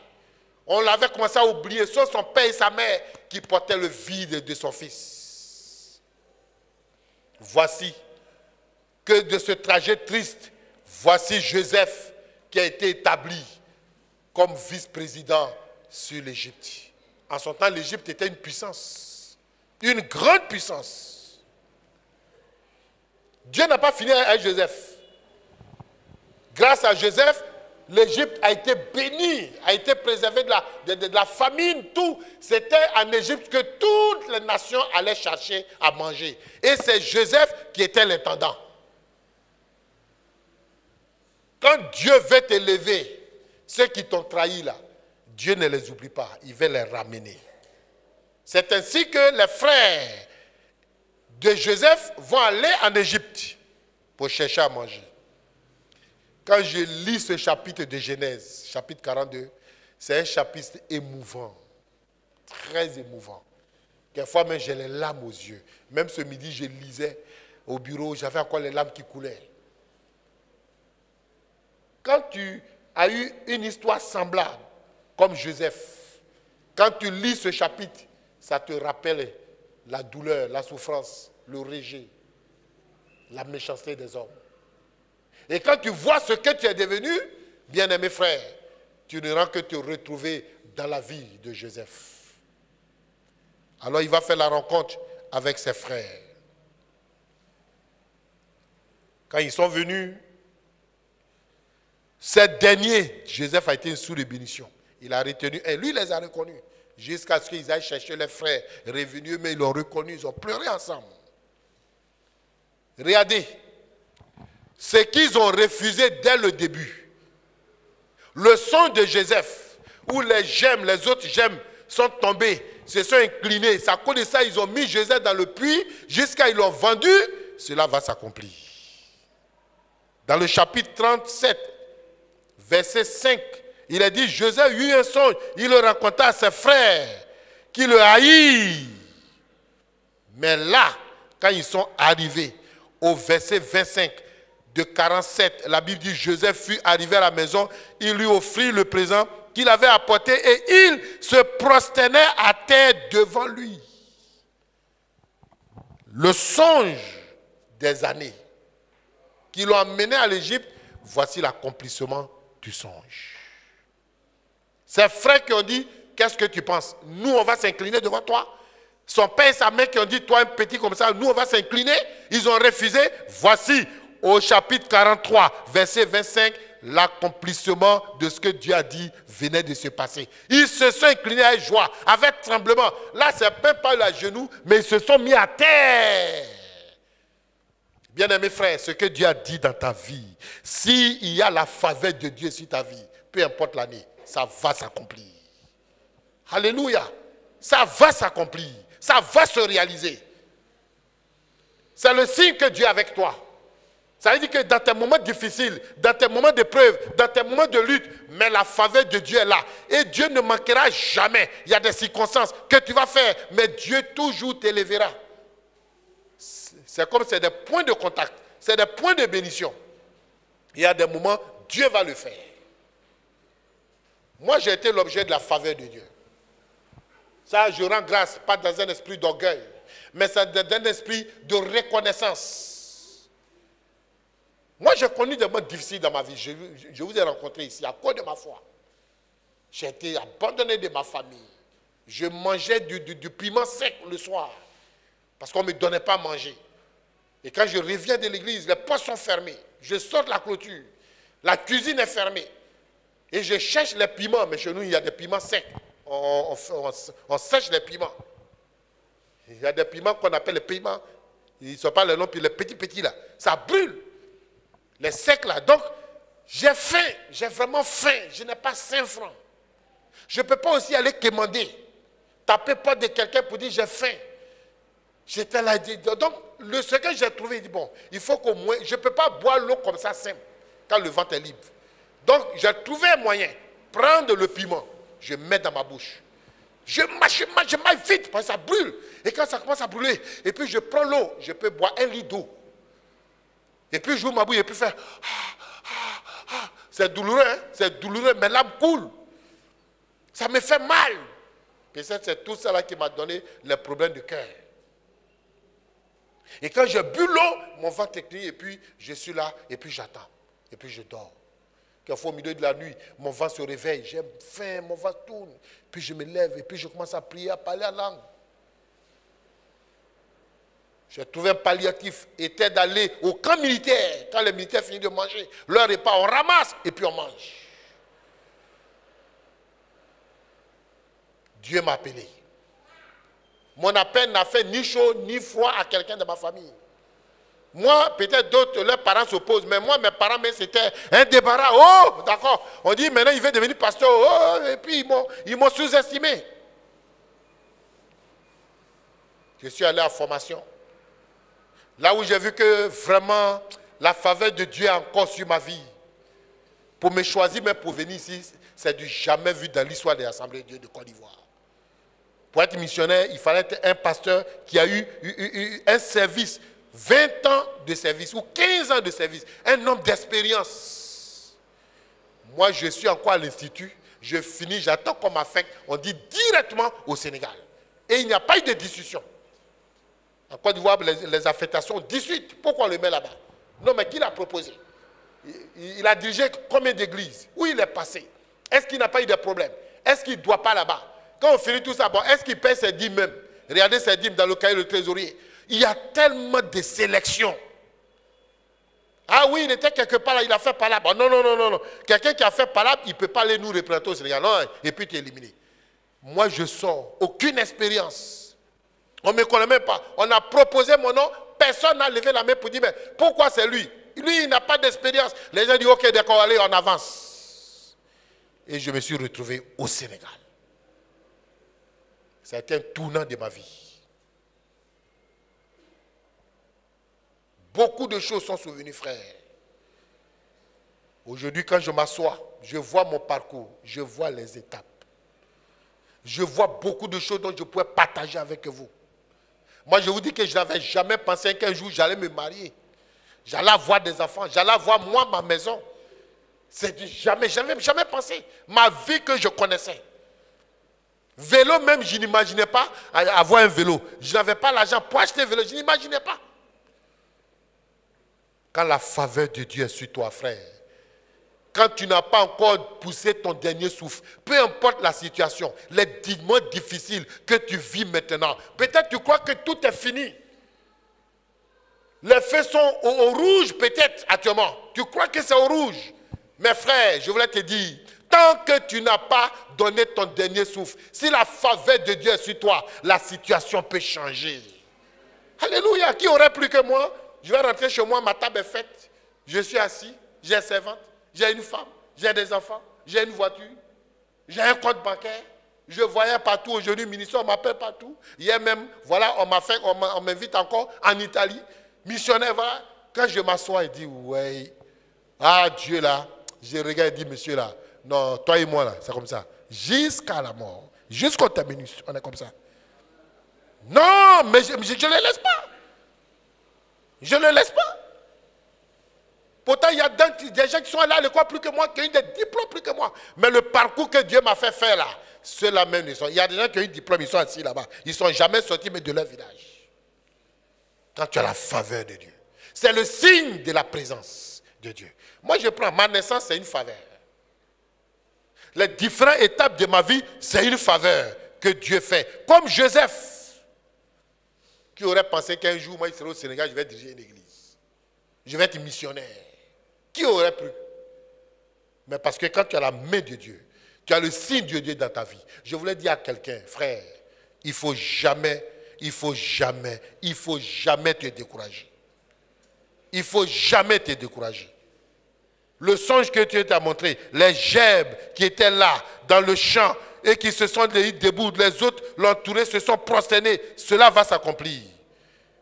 On l'avait commencé à oublier, sauf son père et sa mère qui portaient le vide de son fils. Voici que de ce trajet triste, voici Joseph qui a été établi comme vice-président sur l'Égypte. En son temps, l'Égypte était une puissance, une grande puissance. Dieu n'a pas fini avec Joseph. Grâce à Joseph, l'Égypte a été bénie, a été préservée de la famine, tout. C'était en Égypte que toutes les nations allaient chercher à manger. Et c'est Joseph qui était l'intendant. Quand Dieu veut t'élever, ceux qui t'ont trahi là, Dieu ne les oublie pas, il veut les ramener. C'est ainsi que les frères de Joseph vont aller en Égypte pour chercher à manger. Quand je lis ce chapitre de Genèse, chapitre 42, c'est un chapitre émouvant, très émouvant. Quelquefois même j'ai les larmes aux yeux. Même ce midi, je lisais au bureau, j'avais encore les larmes qui coulaient. Quand tu as eu une histoire semblable, comme Joseph, quand tu lis ce chapitre, ça te rappelle la douleur, la souffrance, le rejet, la méchanceté des hommes. Et quand tu vois ce que tu es devenu, bien-aimé frère, tu ne rends que te retrouver dans la vie de Joseph. Alors il va faire la rencontre avec ses frères. Quand ils sont venus, ces derniers, Joseph a été sous de bénédiction. Il a retenu, et lui, il les a reconnus. Jusqu'à ce qu'ils aillent chercher les frères revenus, mais ils l'ont reconnu, ils ont pleuré ensemble. Regardez, ce qu'ils ont refusé dès le début. Le son de Joseph, où les gemmes, les autres gemmes sont tombées, se sont inclinés. C'est à cause de ça, ils ont mis Joseph dans le puits, jusqu'à ce qu'ils l'ont vendu, cela va s'accomplir. Dans le chapitre 37, verset 5, il a dit, Joseph eut un songe, il le raconta à ses frères, qui le haïrent. Mais là, quand ils sont arrivés au verset 25 de 47, la Bible dit, Joseph fut arrivé à la maison, il lui offrit le présent qu'il avait apporté et il se prosternait à terre devant lui. Le songe des années qui l'ont amené à l'Égypte, voici l'accomplissement du songe. Ses frères qui ont dit, qu'est-ce que tu penses? Nous, on va s'incliner devant toi. Son père et sa mère qui ont dit, toi un petit comme ça, nous, on va s'incliner. Ils ont refusé. Voici, au chapitre 43, verset 25, l'accomplissement de ce que Dieu a dit venait de se passer. Ils se sont inclinés avec joie, avec tremblement. Là, c'est même pas à genoux, mais ils se sont mis à terre. Bien-aimés frères, ce que Dieu a dit dans ta vie, s'il y a la faveur de Dieu sur ta vie, peu importe l'année, ça va s'accomplir. Alléluia. Ça va s'accomplir. Ça va se réaliser. C'est le signe que Dieu est avec toi. Ça veut dire que dans tes moments difficiles, dans tes moments d'épreuve, dans tes moments de lutte, mais la faveur de Dieu est là. Et Dieu ne manquera jamais. Il y a des circonstances que tu vas faire, mais Dieu toujours t'élèvera. C'est comme c'est des points de contact, c'est des points de bénédiction. Il y a des moments, Dieu va le faire. Moi, j'ai été l'objet de la faveur de Dieu. Ça, je rends grâce, pas dans un esprit d'orgueil, mais c'est dans un esprit de reconnaissance. Moi, j'ai connu des moments difficiles dans ma vie. Je vous ai rencontré ici à cause de ma foi. J'ai été abandonné de ma famille. Je mangeais du piment sec le soir parce qu'on ne me donnait pas à manger. Et quand je reviens de l'église, les portes sont fermées. Je sors de la clôture. La cuisine est fermée. Et je cherche les piments. Mais chez nous, il y a des piments secs. On sèche les piments. Il y a des piments qu'on appelle les piments. Ils ne sont pas les longs, puis les petits là. Ça brûle. Les secs là. Donc, j'ai faim. J'ai vraiment faim. Je n'ai pas 5 francs. Je ne peux pas aussi aller quémander. Taper pas de quelqu'un pour dire j'ai faim. J'étais là. Donc, ce que j'ai trouvé, il dit bon, il faut qu'au moins, je ne peux pas boire l'eau comme ça simple, quand le ventre est libre. Donc, j'ai trouvé un moyen. Prendre le piment, je mets dans ma bouche. Je mâche vite, parce que ça brûle. Et quand ça commence à brûler, et puis je prends l'eau, je peux boire 1 litre d'eau. Et puis j'ouvre ma bouche et puis faire C'est douloureux, hein? C'est douloureux, mais l'âme coule. Ça me fait mal. Et c'est tout ça là qui m'a donné les problèmes de cœur. Et quand je bu l'eau, mon ventre est crié, et puis je suis là, et puis j'attends. Et puis je dors. Quelquefois au milieu de la nuit, mon ventre se réveille, j'ai faim, mon ventre tourne. Puis je me lève, et puis je commence à prier, à parler en langue. J'ai trouvé un palliatif, était d'aller au camp militaire. Quand les militaires finissent de manger, leur repas, on ramasse, et puis on mange. Dieu m'a appelé. Mon appel n'a fait ni chaud ni froid à quelqu'un de ma famille. Moi, peut-être d'autres, leurs parents s'opposent, mais moi, mes parents, c'était un débarras. Oh, d'accord. On dit maintenant, il veut devenir pasteur. Oh, et puis ils m'ont sous-estimé. Je suis allé en formation. Là où j'ai vu que vraiment la faveur de Dieu est encore sur ma vie. Pour me choisir, même pour venir ici, c'est du jamais vu dans l'histoire de l'Assemblée de Dieu de Côte d'Ivoire. Pour être missionnaire, il fallait être un pasteur qui a eu un service, 20 ans de service ou 15 ans de service, un homme d'expérience. Moi, je suis encore à l'institut, je finis, j'attends qu'on m'affecte, on dit directement au Sénégal. Et il n'y a pas eu de discussion. En Côte d'Ivoire, les affectations, 18, pourquoi on le met là-bas? Non, mais qui l'a proposé? Il a dirigé combien d'églises? Où il est passé? Est-ce qu'il n'a pas eu de problème? Est-ce qu'il ne doit pas là-bas? Quand on finit tout ça, bon, est-ce qu'il paie ses dîmes même? Regardez ses dîmes dans le cahier de trésorier. Il y a tellement de sélections. Ah oui, il était quelque part là, il a fait par là. Bon, non. Quelqu'un qui a fait par là, il ne peut pas aller nous représenter au Sénégal. Non, et puis tu es éliminé. Moi, je sors. Aucune expérience. On ne me connaît même pas. On a proposé mon nom. Personne n'a levé la main pour dire, mais pourquoi c'est lui? Lui, il n'a pas d'expérience. Les gens disent, ok, d'accord, allez, on avance. Et je me suis retrouvé au Sénégal. C'était un tournant de ma vie. Beaucoup de choses sont survenues, frère. Aujourd'hui, quand je m'assois, je vois mon parcours, je vois les étapes. Je vois beaucoup de choses dont je pourrais partager avec vous. Moi, je vous dis que je n'avais jamais pensé qu'un jour, j'allais me marier. J'allais avoir des enfants, j'allais avoir, moi, ma maison. Je n'avais jamais pensé. Ma vie que je connaissais. Vélo même, je n'imaginais pas avoir un vélo. Je n'avais pas l'argent pour acheter un vélo, je n'imaginais pas. Quand la faveur de Dieu est sur toi, frère, quand tu n'as pas encore poussé ton dernier souffle, peu importe la situation, les moments difficiles que tu vis maintenant, peut-être tu crois que tout est fini. Les feux sont au rouge peut-être actuellement. Tu crois que c'est au rouge. Mais frère, je voulais te dire, tant que tu n'as pas donné ton dernier souffle, si la faveur de Dieu est sur toi, la situation peut changer. Alléluia, qui aurait plus que moi? Je vais rentrer chez moi, ma table est faite. Je suis assis, j'ai une servante, j'ai une femme, j'ai des enfants, j'ai une voiture, j'ai un compte bancaire. Je voyais partout aujourd'hui, ministre, on m'appelle partout. Hier même, voilà, on m'invite encore en Italie. Missionnaire, voilà. Quand je m'assois et dis, ouais, ah Dieu là, je regarde et dis, monsieur là, non, toi et moi là, c'est comme ça. Jusqu'à la mort, jusqu'au terminus, on est comme ça. Non, mais je ne le laisse pas. Je ne le laisse pas. Pourtant, il y a des gens qui sont allés à l'école plus que moi, qui ont eu des diplômes plus que moi. Mais le parcours que Dieu m'a fait faire là, ceux-là même, il y a des gens qui ont eu des diplômes, ils sont assis là-bas. Ils ne sont jamais sortis mais de leur village. Quand tu as la faveur de Dieu. C'est le signe de la présence de Dieu. Moi, je prends ma naissance, c'est une faveur. Les différentes étapes de ma vie, c'est une faveur que Dieu fait. Comme Joseph, qui aurait pensé qu'un jour, moi, il serait au Sénégal, je vais diriger une église. Je vais être missionnaire. Qui aurait pu? Mais parce que quand tu as la main de Dieu, tu as le signe de Dieu dans ta vie. Je voulais dire à quelqu'un, frère, il ne faut jamais te décourager. Il ne faut jamais te décourager. Le songe que Dieu t'a montré, les gerbes qui étaient là, dans le champ, et qui se sont debout, les autres l'entouraient, se sont prosternés, cela va s'accomplir.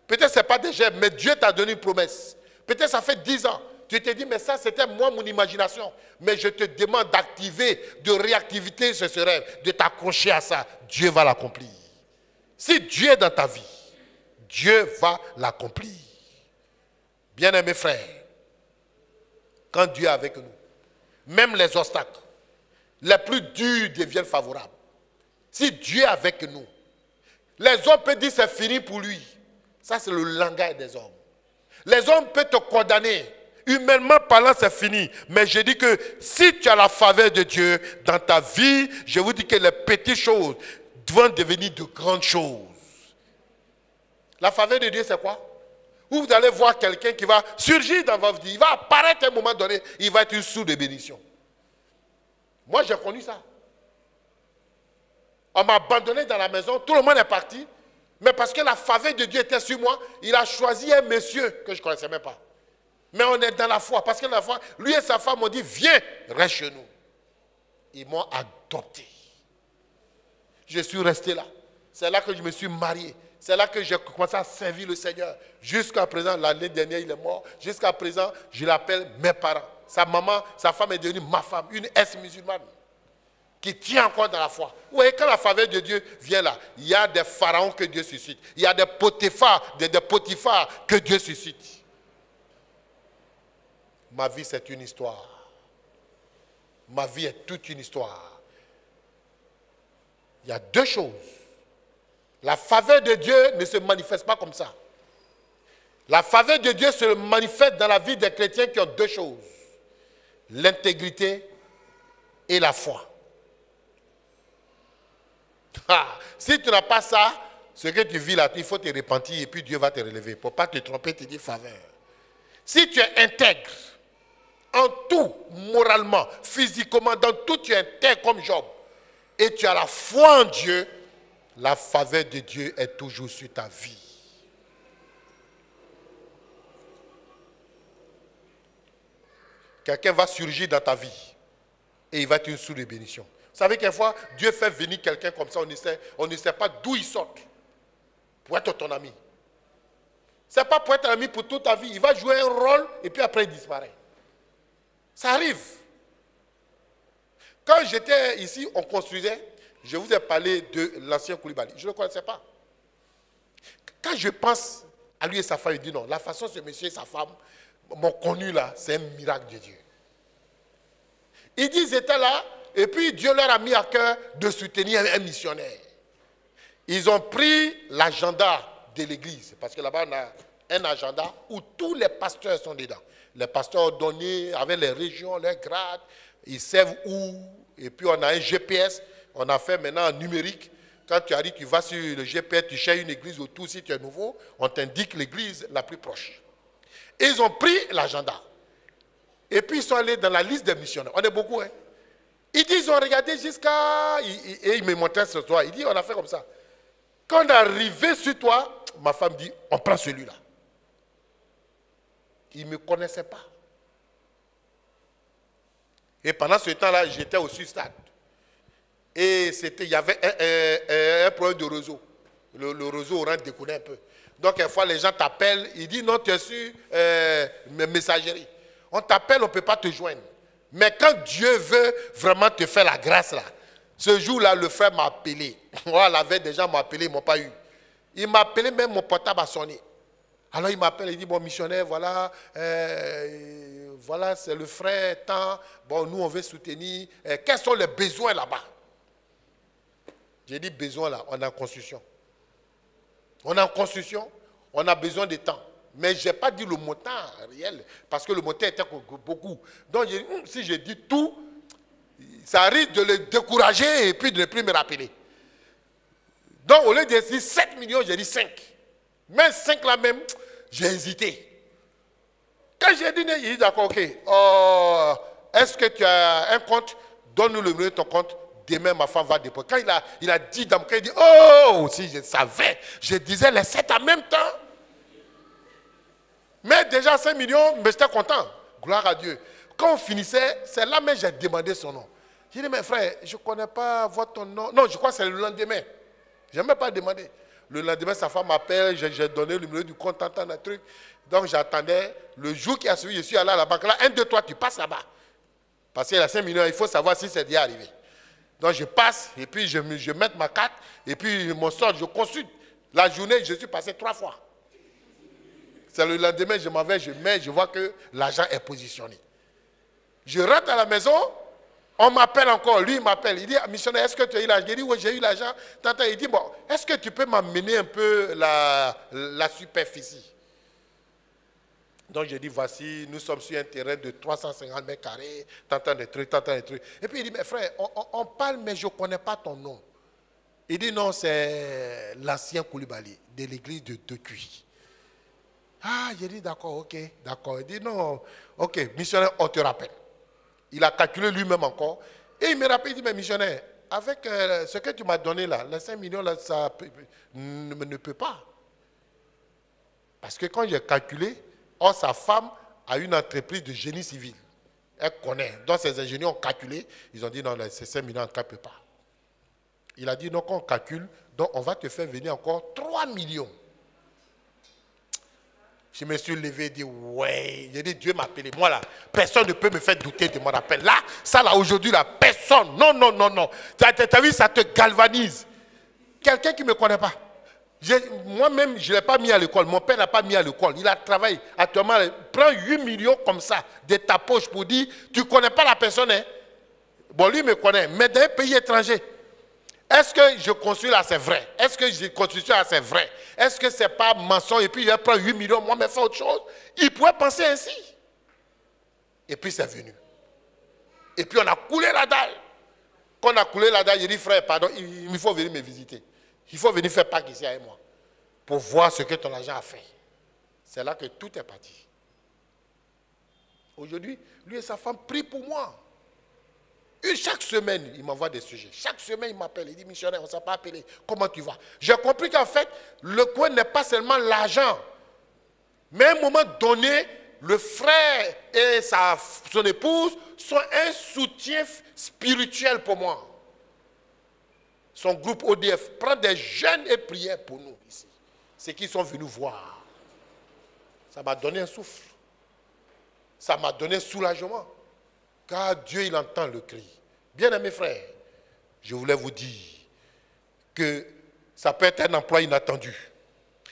Peut-être ce n'est pas des gerbes, mais Dieu t'a donné une promesse. Peut-être ça fait 10 ans. Tu t'es dit, mais ça c'était moi, mon imagination. Mais je te demande d'activer, de réactiver ce rêve, de t'accrocher à ça. Dieu va l'accomplir. Si Dieu est dans ta vie, Dieu va l'accomplir. Bien-aimés frères, quand Dieu est avec nous, même les obstacles, les plus durs deviennent favorables. Si Dieu est avec nous, les hommes peuvent dire c'est fini pour lui. Ça, c'est le langage des hommes. Les hommes peuvent te condamner. Humainement parlant, c'est fini. Mais je dis que si tu as la faveur de Dieu dans ta vie, je vous dis que les petites choses vont devenir de grandes choses. La faveur de Dieu, c'est quoi? Vous allez voir quelqu'un qui va surgir dans votre vie. Il va apparaître à un moment donné. Il va être une source de bénédiction. Moi, j'ai connu ça. On m'a abandonné dans la maison. Tout le monde est parti. Mais parce que la faveur de Dieu était sur moi, il a choisi un monsieur que je ne connaissais même pas. Mais on est dans la foi. Parce que la foi, lui et sa femme m'ont dit, viens, reste chez nous. Ils m'ont adopté. Je suis resté là. C'est là que je me suis marié. C'est là que j'ai commencé à servir le Seigneur. Jusqu'à présent, l'année dernière, il est mort. Jusqu'à présent, je l'appelle mes parents. Sa maman, sa femme est devenue ma femme, une ex-musulmane qui tient encore dans la foi. Vous voyez, quand la faveur de Dieu vient là, il y a des pharaons que Dieu suscite. Il y a des potiphars, des potiphars que Dieu suscite. Ma vie, c'est une histoire. Ma vie est toute une histoire. Il y a deux choses. La faveur de Dieu ne se manifeste pas comme ça. La faveur de Dieu se manifeste dans la vie des chrétiens qui ont deux choses. L'intégrité et la foi. Ah, si tu n'as pas ça, ce que tu vis là, il faut te repentir et puis Dieu va te relever. Pour ne pas te tromper, te dire faveur. Si tu es intègre, en tout, moralement, physiquement, dans tout, tu es intègre comme Job, et tu as la foi en Dieu, la faveur de Dieu est toujours sur ta vie. Quelqu'un va surgir dans ta vie et il va être une source de bénédiction. Vous savez quelquefois, Dieu fait venir quelqu'un comme ça, on ne sait pas d'où il sort pour être ton ami. Ce n'est pas pour être un ami pour toute ta vie. Il va jouer un rôle et puis après il disparaît. Ça arrive. Quand j'étais ici, on construisait, je vous ai parlé de l'ancien Koulibaly. Je ne le connaissais pas. Quand je pense à lui et sa femme, il dit non, la façon ce monsieur et sa femme m'ont connu là, c'est un miracle de Dieu. Ils disent ils étaient là, et puis Dieu leur a mis à cœur de soutenir un missionnaire. Ils ont pris l'agenda de l'église, parce que là-bas on a un agenda où tous les pasteurs sont dedans. Les pasteurs ont donné avec les régions, les grades, ils savent où, et puis on a un GPS, on a fait maintenant en numérique. Quand tu arrives, tu vas sur le GPS, tu cherches une église autour, si tu es nouveau, on t'indique l'église la plus proche. Et ils ont pris l'agenda. Et puis ils sont allés dans la liste des missionnaires. On est beaucoup, hein. Ils disent, ils ont regardé jusqu'à... Et ils me montraient ce soir. Ils disent, on a fait comme ça. Quand on est arrivé sur toi, ma femme dit, on prend celui-là. Ils ne me connaissaient pas. Et pendant ce temps-là, j'étais au Sud-Stade. Et il y avait un problème de réseau. Le réseau orange déconnait un peu. Donc, quelquefois, les gens t'appellent, ils disent non, tu es sur messagerie. On t'appelle, on ne peut pas te joindre. Mais quand Dieu veut vraiment te faire la grâce, là, ce jour-là, le frère m'a appelé. Moi, la veille, des gens m'ont appelé, ils ne m'ont pas eu. Il m'a appelé, même mon portable a sonné. Alors, il m'appelle, il dit, bon, missionnaire, voilà, voilà, c'est le frère, tant, bon, nous, on veut soutenir. Quels sont les besoins là-bas? J'ai dit, besoin là, on est en construction. On est en construction, on a besoin de temps. Mais je n'ai pas dit le montant réel, parce que le montant était beaucoup. Donc, si je dis tout, ça risque de le décourager et puis de ne plus me rappeler. Donc, au lieu de dire 7 millions, j'ai dit 5. Mais 5 là même, j'ai hésité. Quand j'ai dit, il dit d'accord, ok. Est-ce que tu as un compte? Donne-nous le numéro de ton compte. Demain, ma femme va déposer. Quand il a dit dans mon cœur, il dit, oh, si je savais, je disais les 7 en même temps. Mais déjà 5 millions, mais j'étais content. Gloire à Dieu. Quand on finissait, c'est là même j'ai demandé son nom. J'ai dit, mais frère, je ne connais pas votre nom. Non, je crois que c'est le lendemain. Je n'ai même pas demandé. Le lendemain, sa femme m'appelle, j'ai donné le numéro du compte, un truc. Donc j'attendais. Le jour qui a suivi, je suis allé à la banque. Là, 1, 2, 3, tu passes là-bas. Parce qu'il y a 5 millions, il faut savoir si c'est déjà arrivé. Donc je passe, et puis je mets ma carte, et puis je m'en sors, je consulte. La journée, je suis passé 3 fois. C'est le lendemain, je m'en vais, je mets, je vois que l'argent est positionné. Je rentre à la maison, on m'appelle encore, lui il m'appelle, il dit, missionnaire, est-ce que tu as eu l'argent? J'ai dit, oui, j'ai eu l'argent. Il dit, bon, est-ce que tu peux m'amener un peu la superficie? Donc je dis, voici, nous sommes sur un terrain de 350 mètres carrés, des trucs. Et puis il dit, mais frère, on parle, mais je ne connais pas ton nom. Il dit, non, c'est l'ancien Koulibaly de l'église de Cuy. Ah, j'ai dit, d'accord, ok, d'accord. Il dit, non, ok, missionnaire, on te rappelle. Il a calculé lui-même encore. Et il me rappelle, il dit, mais missionnaire, avec ce que tu m'as donné là, les 5 millions, là, ça ne peut pas. Parce que quand j'ai calculé, sa femme a une entreprise de génie civil. Elle connaît. Donc ses ingénieurs ont calculé. Ils ont dit, non, ces 5 millions, on ne peut pas. Il a dit, non, quand on calcule, donc on va te faire venir encore 3 millions. Je me suis levé et dit, ouais. J'ai dit, Dieu m'a appelé. Moi, là, personne ne peut me faire douter de mon appel. Là, ça, là, aujourd'hui, là, personne. Non, non, non, non. Tu as vu, ça te galvanise. Quelqu'un qui ne me connaît pas. Moi-même, je ne l'ai pas mis à l'école. Mon père n'a pas mis à l'école. Il a travaillé. Actuellement, il prend 8 millions comme ça de ta poche pour dire, tu ne connais pas la personne. Hein? Bon, lui, il me connaît. Mais dans un pays étranger, est-ce que je construis là, c'est vrai? Est-ce que je construis là, c'est vrai? Est-ce que ce n'est pas mensonge? Et puis, il prend 8 millions, moi, mais fait autre chose. Il pourrait penser ainsi. Et puis, c'est venu. Et puis, on a coulé la dalle. Quand on a coulé la dalle, j'ai dit, frère, pardon, il faut venir me visiter. Il faut venir faire Pâques ici avec moi. Pour voir ce que ton agent a fait. C'est là que tout est parti. Aujourd'hui, lui et sa femme prient pour moi. Et chaque semaine, il m'envoie des sujets. Chaque semaine, il m'appelle. Il dit, missionnaire, on ne s'est pas appelé. Comment tu vas? J'ai compris qu'en fait, le coin n'est pas seulement l'argent. Mais à un moment donné, le frère et son épouse sont un soutien spirituel pour moi. Son groupe ODF prend des jeûnes et prières pour nous ici. C'est qu'ils sont venus voir. Ça m'a donné un souffle. Ça m'a donné un soulagement. Car Dieu, il entend le cri. Bien-aimés frères, je voulais vous dire que ça peut être un emploi inattendu.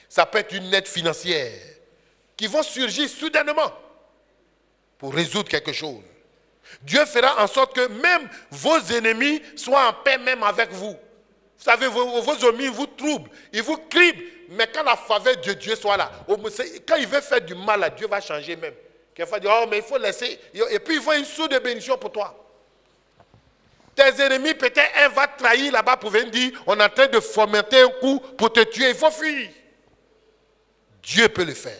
Ça peut être une aide financière qui vont surgir soudainement pour résoudre quelque chose. Dieu fera en sorte que même vos ennemis soient en paix même avec vous. Vous savez, vos ennemis vous troublent, ils vous criblent, mais quand la faveur de Dieu soit là, quand il veut faire du mal à Dieu, va changer même. Quelquefois, il dit, oh, mais il faut laisser. Et puis, il faut une source de bénédiction pour toi. Tes ennemis, peut-être, un va trahir là-bas pour venir dire, on est en train de fomenter un coup pour te tuer, il faut fuir. Dieu peut le faire.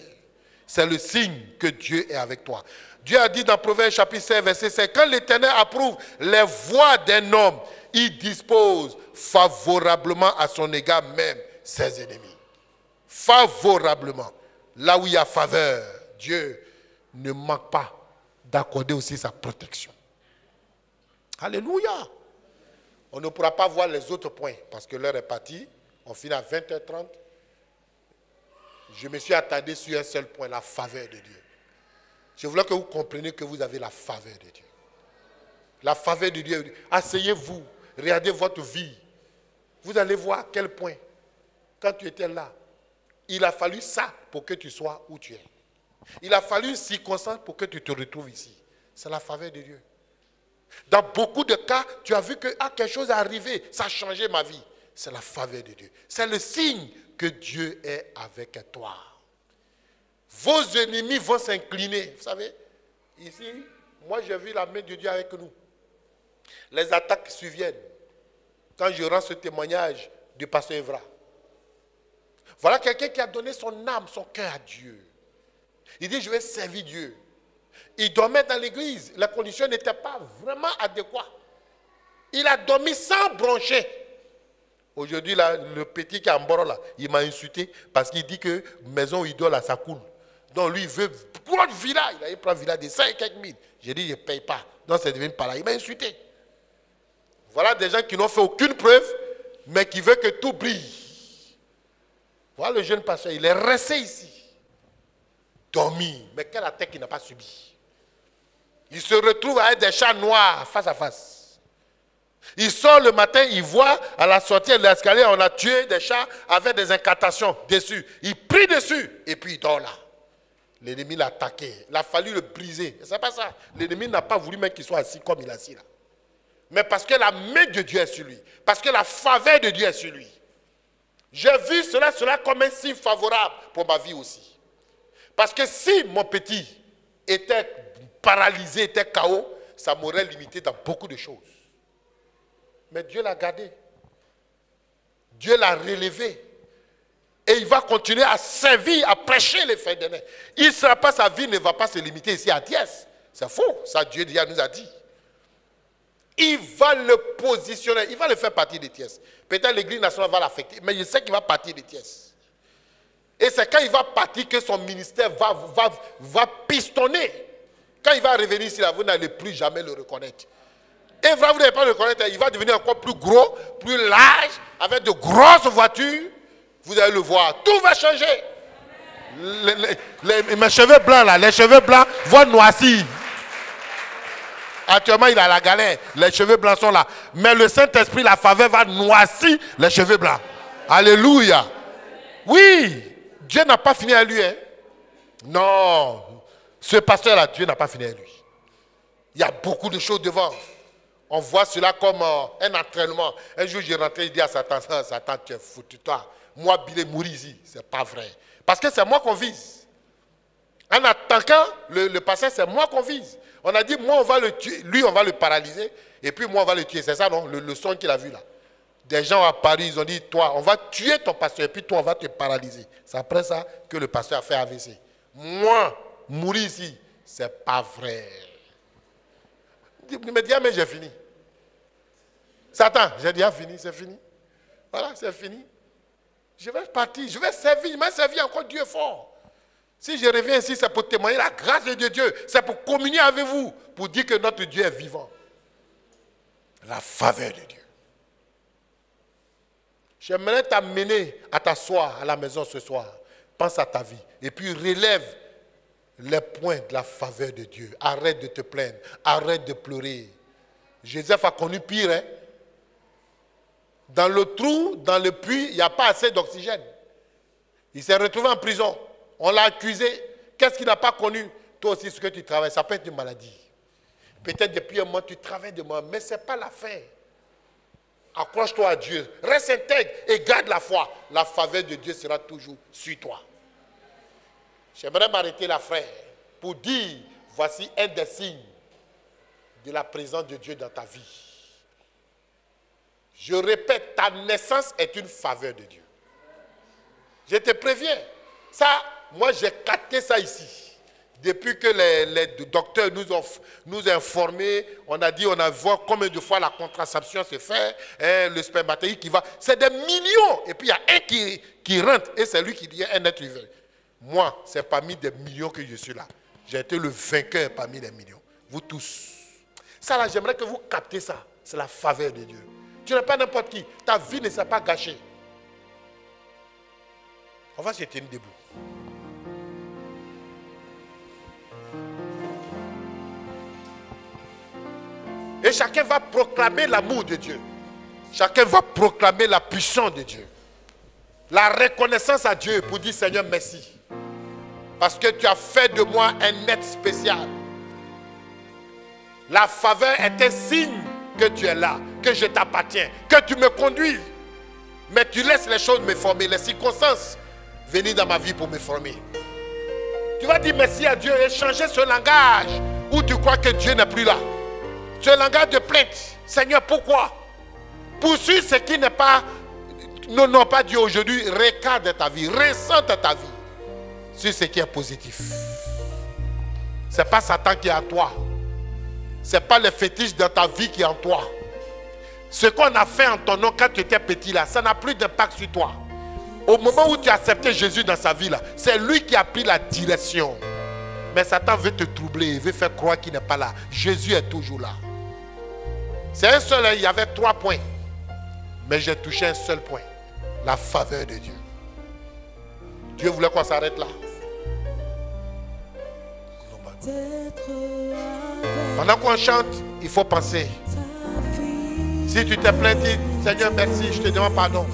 C'est le signe que Dieu est avec toi. Dieu a dit dans Proverbe chapitre 16, verset 5, quand l'Éternel approuve les voies d'un homme, il dispose favorablement à son égard même ses ennemis. Favorablement. Là où il y a faveur, Dieu ne manque pas d'accorder aussi sa protection. Alléluia. On ne pourra pas voir les autres points parce que l'heure est partie. On finit à 20h30. Je me suis attardé sur un seul point, la faveur de Dieu. Je voulais que vous compreniez que vous avez la faveur de Dieu. La faveur de Dieu. Asseyez-vous, regardez votre vie. Vous allez voir à quel point, quand tu étais là, il a fallu ça pour que tu sois où tu es. Il a fallu une circonstance pour que tu te retrouves ici. C'est la faveur de Dieu. Dans beaucoup de cas, tu as vu que quelque chose est arrivé, ça a changé ma vie. C'est la faveur de Dieu. C'est le signe que Dieu est avec toi. Vos ennemis vont s'incliner. Vous savez, ici, moi j'ai vu la main de Dieu avec nous. Les attaques surviennent. Quand je rends ce témoignage du pasteur Evra. Voilà quelqu'un qui a donné son âme, son cœur à Dieu. Il dit, je vais servir Dieu. Il dormait dans l'église. Les conditions n'étaient pas vraiment adéquates. Il a dormi sans broncher. Aujourd'hui, là, le petit qui est en bord là, il m'a insulté parce qu'il dit que maison où il dort là, ça coule. Donc lui, il veut prendre villa. Il a pris une villa de 5 et quelques mille. J'ai dit, je ne paye pas. Donc ça devient pas là. Il m'a insulté. Voilà des gens qui n'ont fait aucune preuve, mais qui veulent que tout brille. Voilà le jeune pasteur, il est resté ici. Dormi. Mais quelle attaque il n'a pas subi. Il se retrouve avec des chats noirs face à face. Il sort le matin, il voit à la sortie de l'escalier, on a tué des chats avec des incantations dessus. Il prie dessus et puis il dort là. L'ennemi l'a attaqué. Il a fallu le briser. C'est pas ça. L'ennemi n'a pas voulu même qu'il soit assis comme il est assis là. Mais parce que la main de Dieu est sur lui. Parce que la faveur de Dieu est sur lui. J'ai vu cela comme un signe favorable pour ma vie aussi. Parce que si mon petit était paralysé, était KO, ça m'aurait limité dans beaucoup de choses. Mais Dieu l'a gardé. Dieu l'a relevé. Et il va continuer à servir, à prêcher les fins d'année. Il ne sera pas, sa vie ne va pas se limiter ici à Thiès. C'est faux. Ça, Dieu déjà nous a dit. Il va le positionner. Il va le faire partie de Thiès. Peut-être l'église nationale va l'affecter. Mais je sais qu'il va partir de Thiès. Et c'est quand il va partir que son ministère va pistonner. Quand il va revenir ici, là, vous n'allez plus jamais le reconnaître. Et vous n'allez pas le reconnaître. Il va devenir encore plus gros, plus large, avec de grosses voitures. Vous allez le voir. Tout va changer. Mes cheveux blancs, là, les cheveux blancs vont noircir. Actuellement, il a la galère. Les cheveux blancs sont là. Mais le Saint-Esprit, la faveur va noircir les cheveux blancs. Alléluia. Oui, Dieu n'a pas fini à lui. Hein? Non. Ce pasteur-là, Dieu n'a pas fini à lui. Il y a beaucoup de choses devant. On voit cela comme un entraînement. Un jour, j'ai rentré, il dit à Satan, Satan, tu es foutu, toi. Moi, Billy mourir ici. Ce n'est pas vrai. Parce que c'est moi qu'on vise. En attaquant le pasteur, c'est moi qu'on vise. On a dit, moi, on va le tuer. Lui, on va le paralyser. Et puis, moi, on va le tuer. C'est ça, non? Le son qu'il a vu là. Des gens à Paris, ils ont dit, toi, on va tuer ton pasteur. Et puis, toi, on va te paralyser. C'est après ça que le pasteur a fait AVC. Moi, mourir ici, c'est pas vrai. Il me dit, ah, mais j'ai fini. Satan, j'ai déjà fini, c'est fini. Voilà, c'est fini. Je vais partir, je vais servir. Il m'a servi encore, Dieu fort. Si je reviens ici, c'est pour témoigner la grâce de Dieu. C'est pour communier avec vous, pour dire que notre Dieu est vivant. La faveur de Dieu. J'aimerais t'amener à t'asseoir à la maison ce soir. Pense à ta vie. Et puis relève les points de la faveur de Dieu. Arrête de te plaindre. Arrête de pleurer. Joseph a connu pire. Hein? Dans le trou, dans le puits, il n'y a pas assez d'oxygène. Il s'est retrouvé en prison. On l'a accusé. Qu'est-ce qu'il n'a pas connu? Toi aussi, ce que tu travailles, ça peut être une maladie. Peut-être depuis un mois, tu travailles de moi, mais ce n'est pas la fin. Accroche-toi à Dieu. Reste intègre et garde la foi. La faveur de Dieu sera toujours sur toi. J'aimerais m'arrêter là, frère, pour dire, voici un des signes de la présence de Dieu dans ta vie. Je répète, ta naissance est une faveur de Dieu. Je te préviens. Ça, moi j'ai capté ça ici. Depuis que les docteurs nous ont informés, on a dit, on a vu combien de fois la contraception se fait, hein, le spermatéide qui va. C'est des millions. Et puis il y a un qui rentre et c'est lui qui devient un être humain. Moi, c'est parmi des millions que je suis là. J'ai été le vainqueur parmi les millions. Vous tous. Ça là, j'aimerais que vous captez ça. C'est la faveur de Dieu. Tu n'es pas n'importe qui. Ta vie ne s'est pas gâchée. On va se tenir debout. Et chacun va proclamer l'amour de Dieu. Chacun va proclamer la puissance de Dieu. La reconnaissance à Dieu pour dire Seigneur merci. Parce que tu as fait de moi un être spécial. La faveur est un signe que tu es là, que je t'appartiens, que tu me conduis. Mais tu laisses les choses me former, les circonstances venir dans ma vie pour me former. Tu vas dire merci à Dieu et changer ce langage où tu crois que Dieu n'est plus là. Ce langage de plainte. Seigneur, pourquoi? Poursuis ce qui n'est pas, non pas Dieu aujourd'hui. Regarde ta vie, ressente ta vie sur ce qui est positif. Ce n'est pas Satan qui est en toi. Ce n'est pas le fétiche dans ta vie qui est en toi. Ce qu'on a fait en ton nom quand tu étais petit là, ça n'a plus d'impact sur toi. Au moment où tu as accepté Jésus dans sa vie là, c'est lui qui a pris la direction. Mais Satan veut te troubler, il veut faire croire qu'il n'est pas là. Jésus est toujours là. C'est un seul, il y avait 3 points. Mais j'ai touché un seul point. La faveur de Dieu. Dieu voulait qu'on s'arrête là. Pendant qu'on chante, il faut penser. Si tu t'es plaint, dis Seigneur merci, je te demande pardon.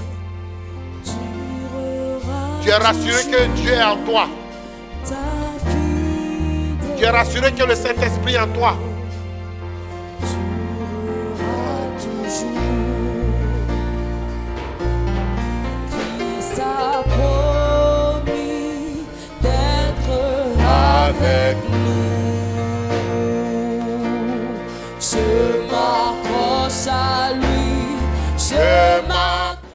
Tu es rassuré que Dieu est en toi. Tu es rassuré que le Saint-Esprit est en toi. Christ a promis d'être avec nous. Je m'accroche à lui.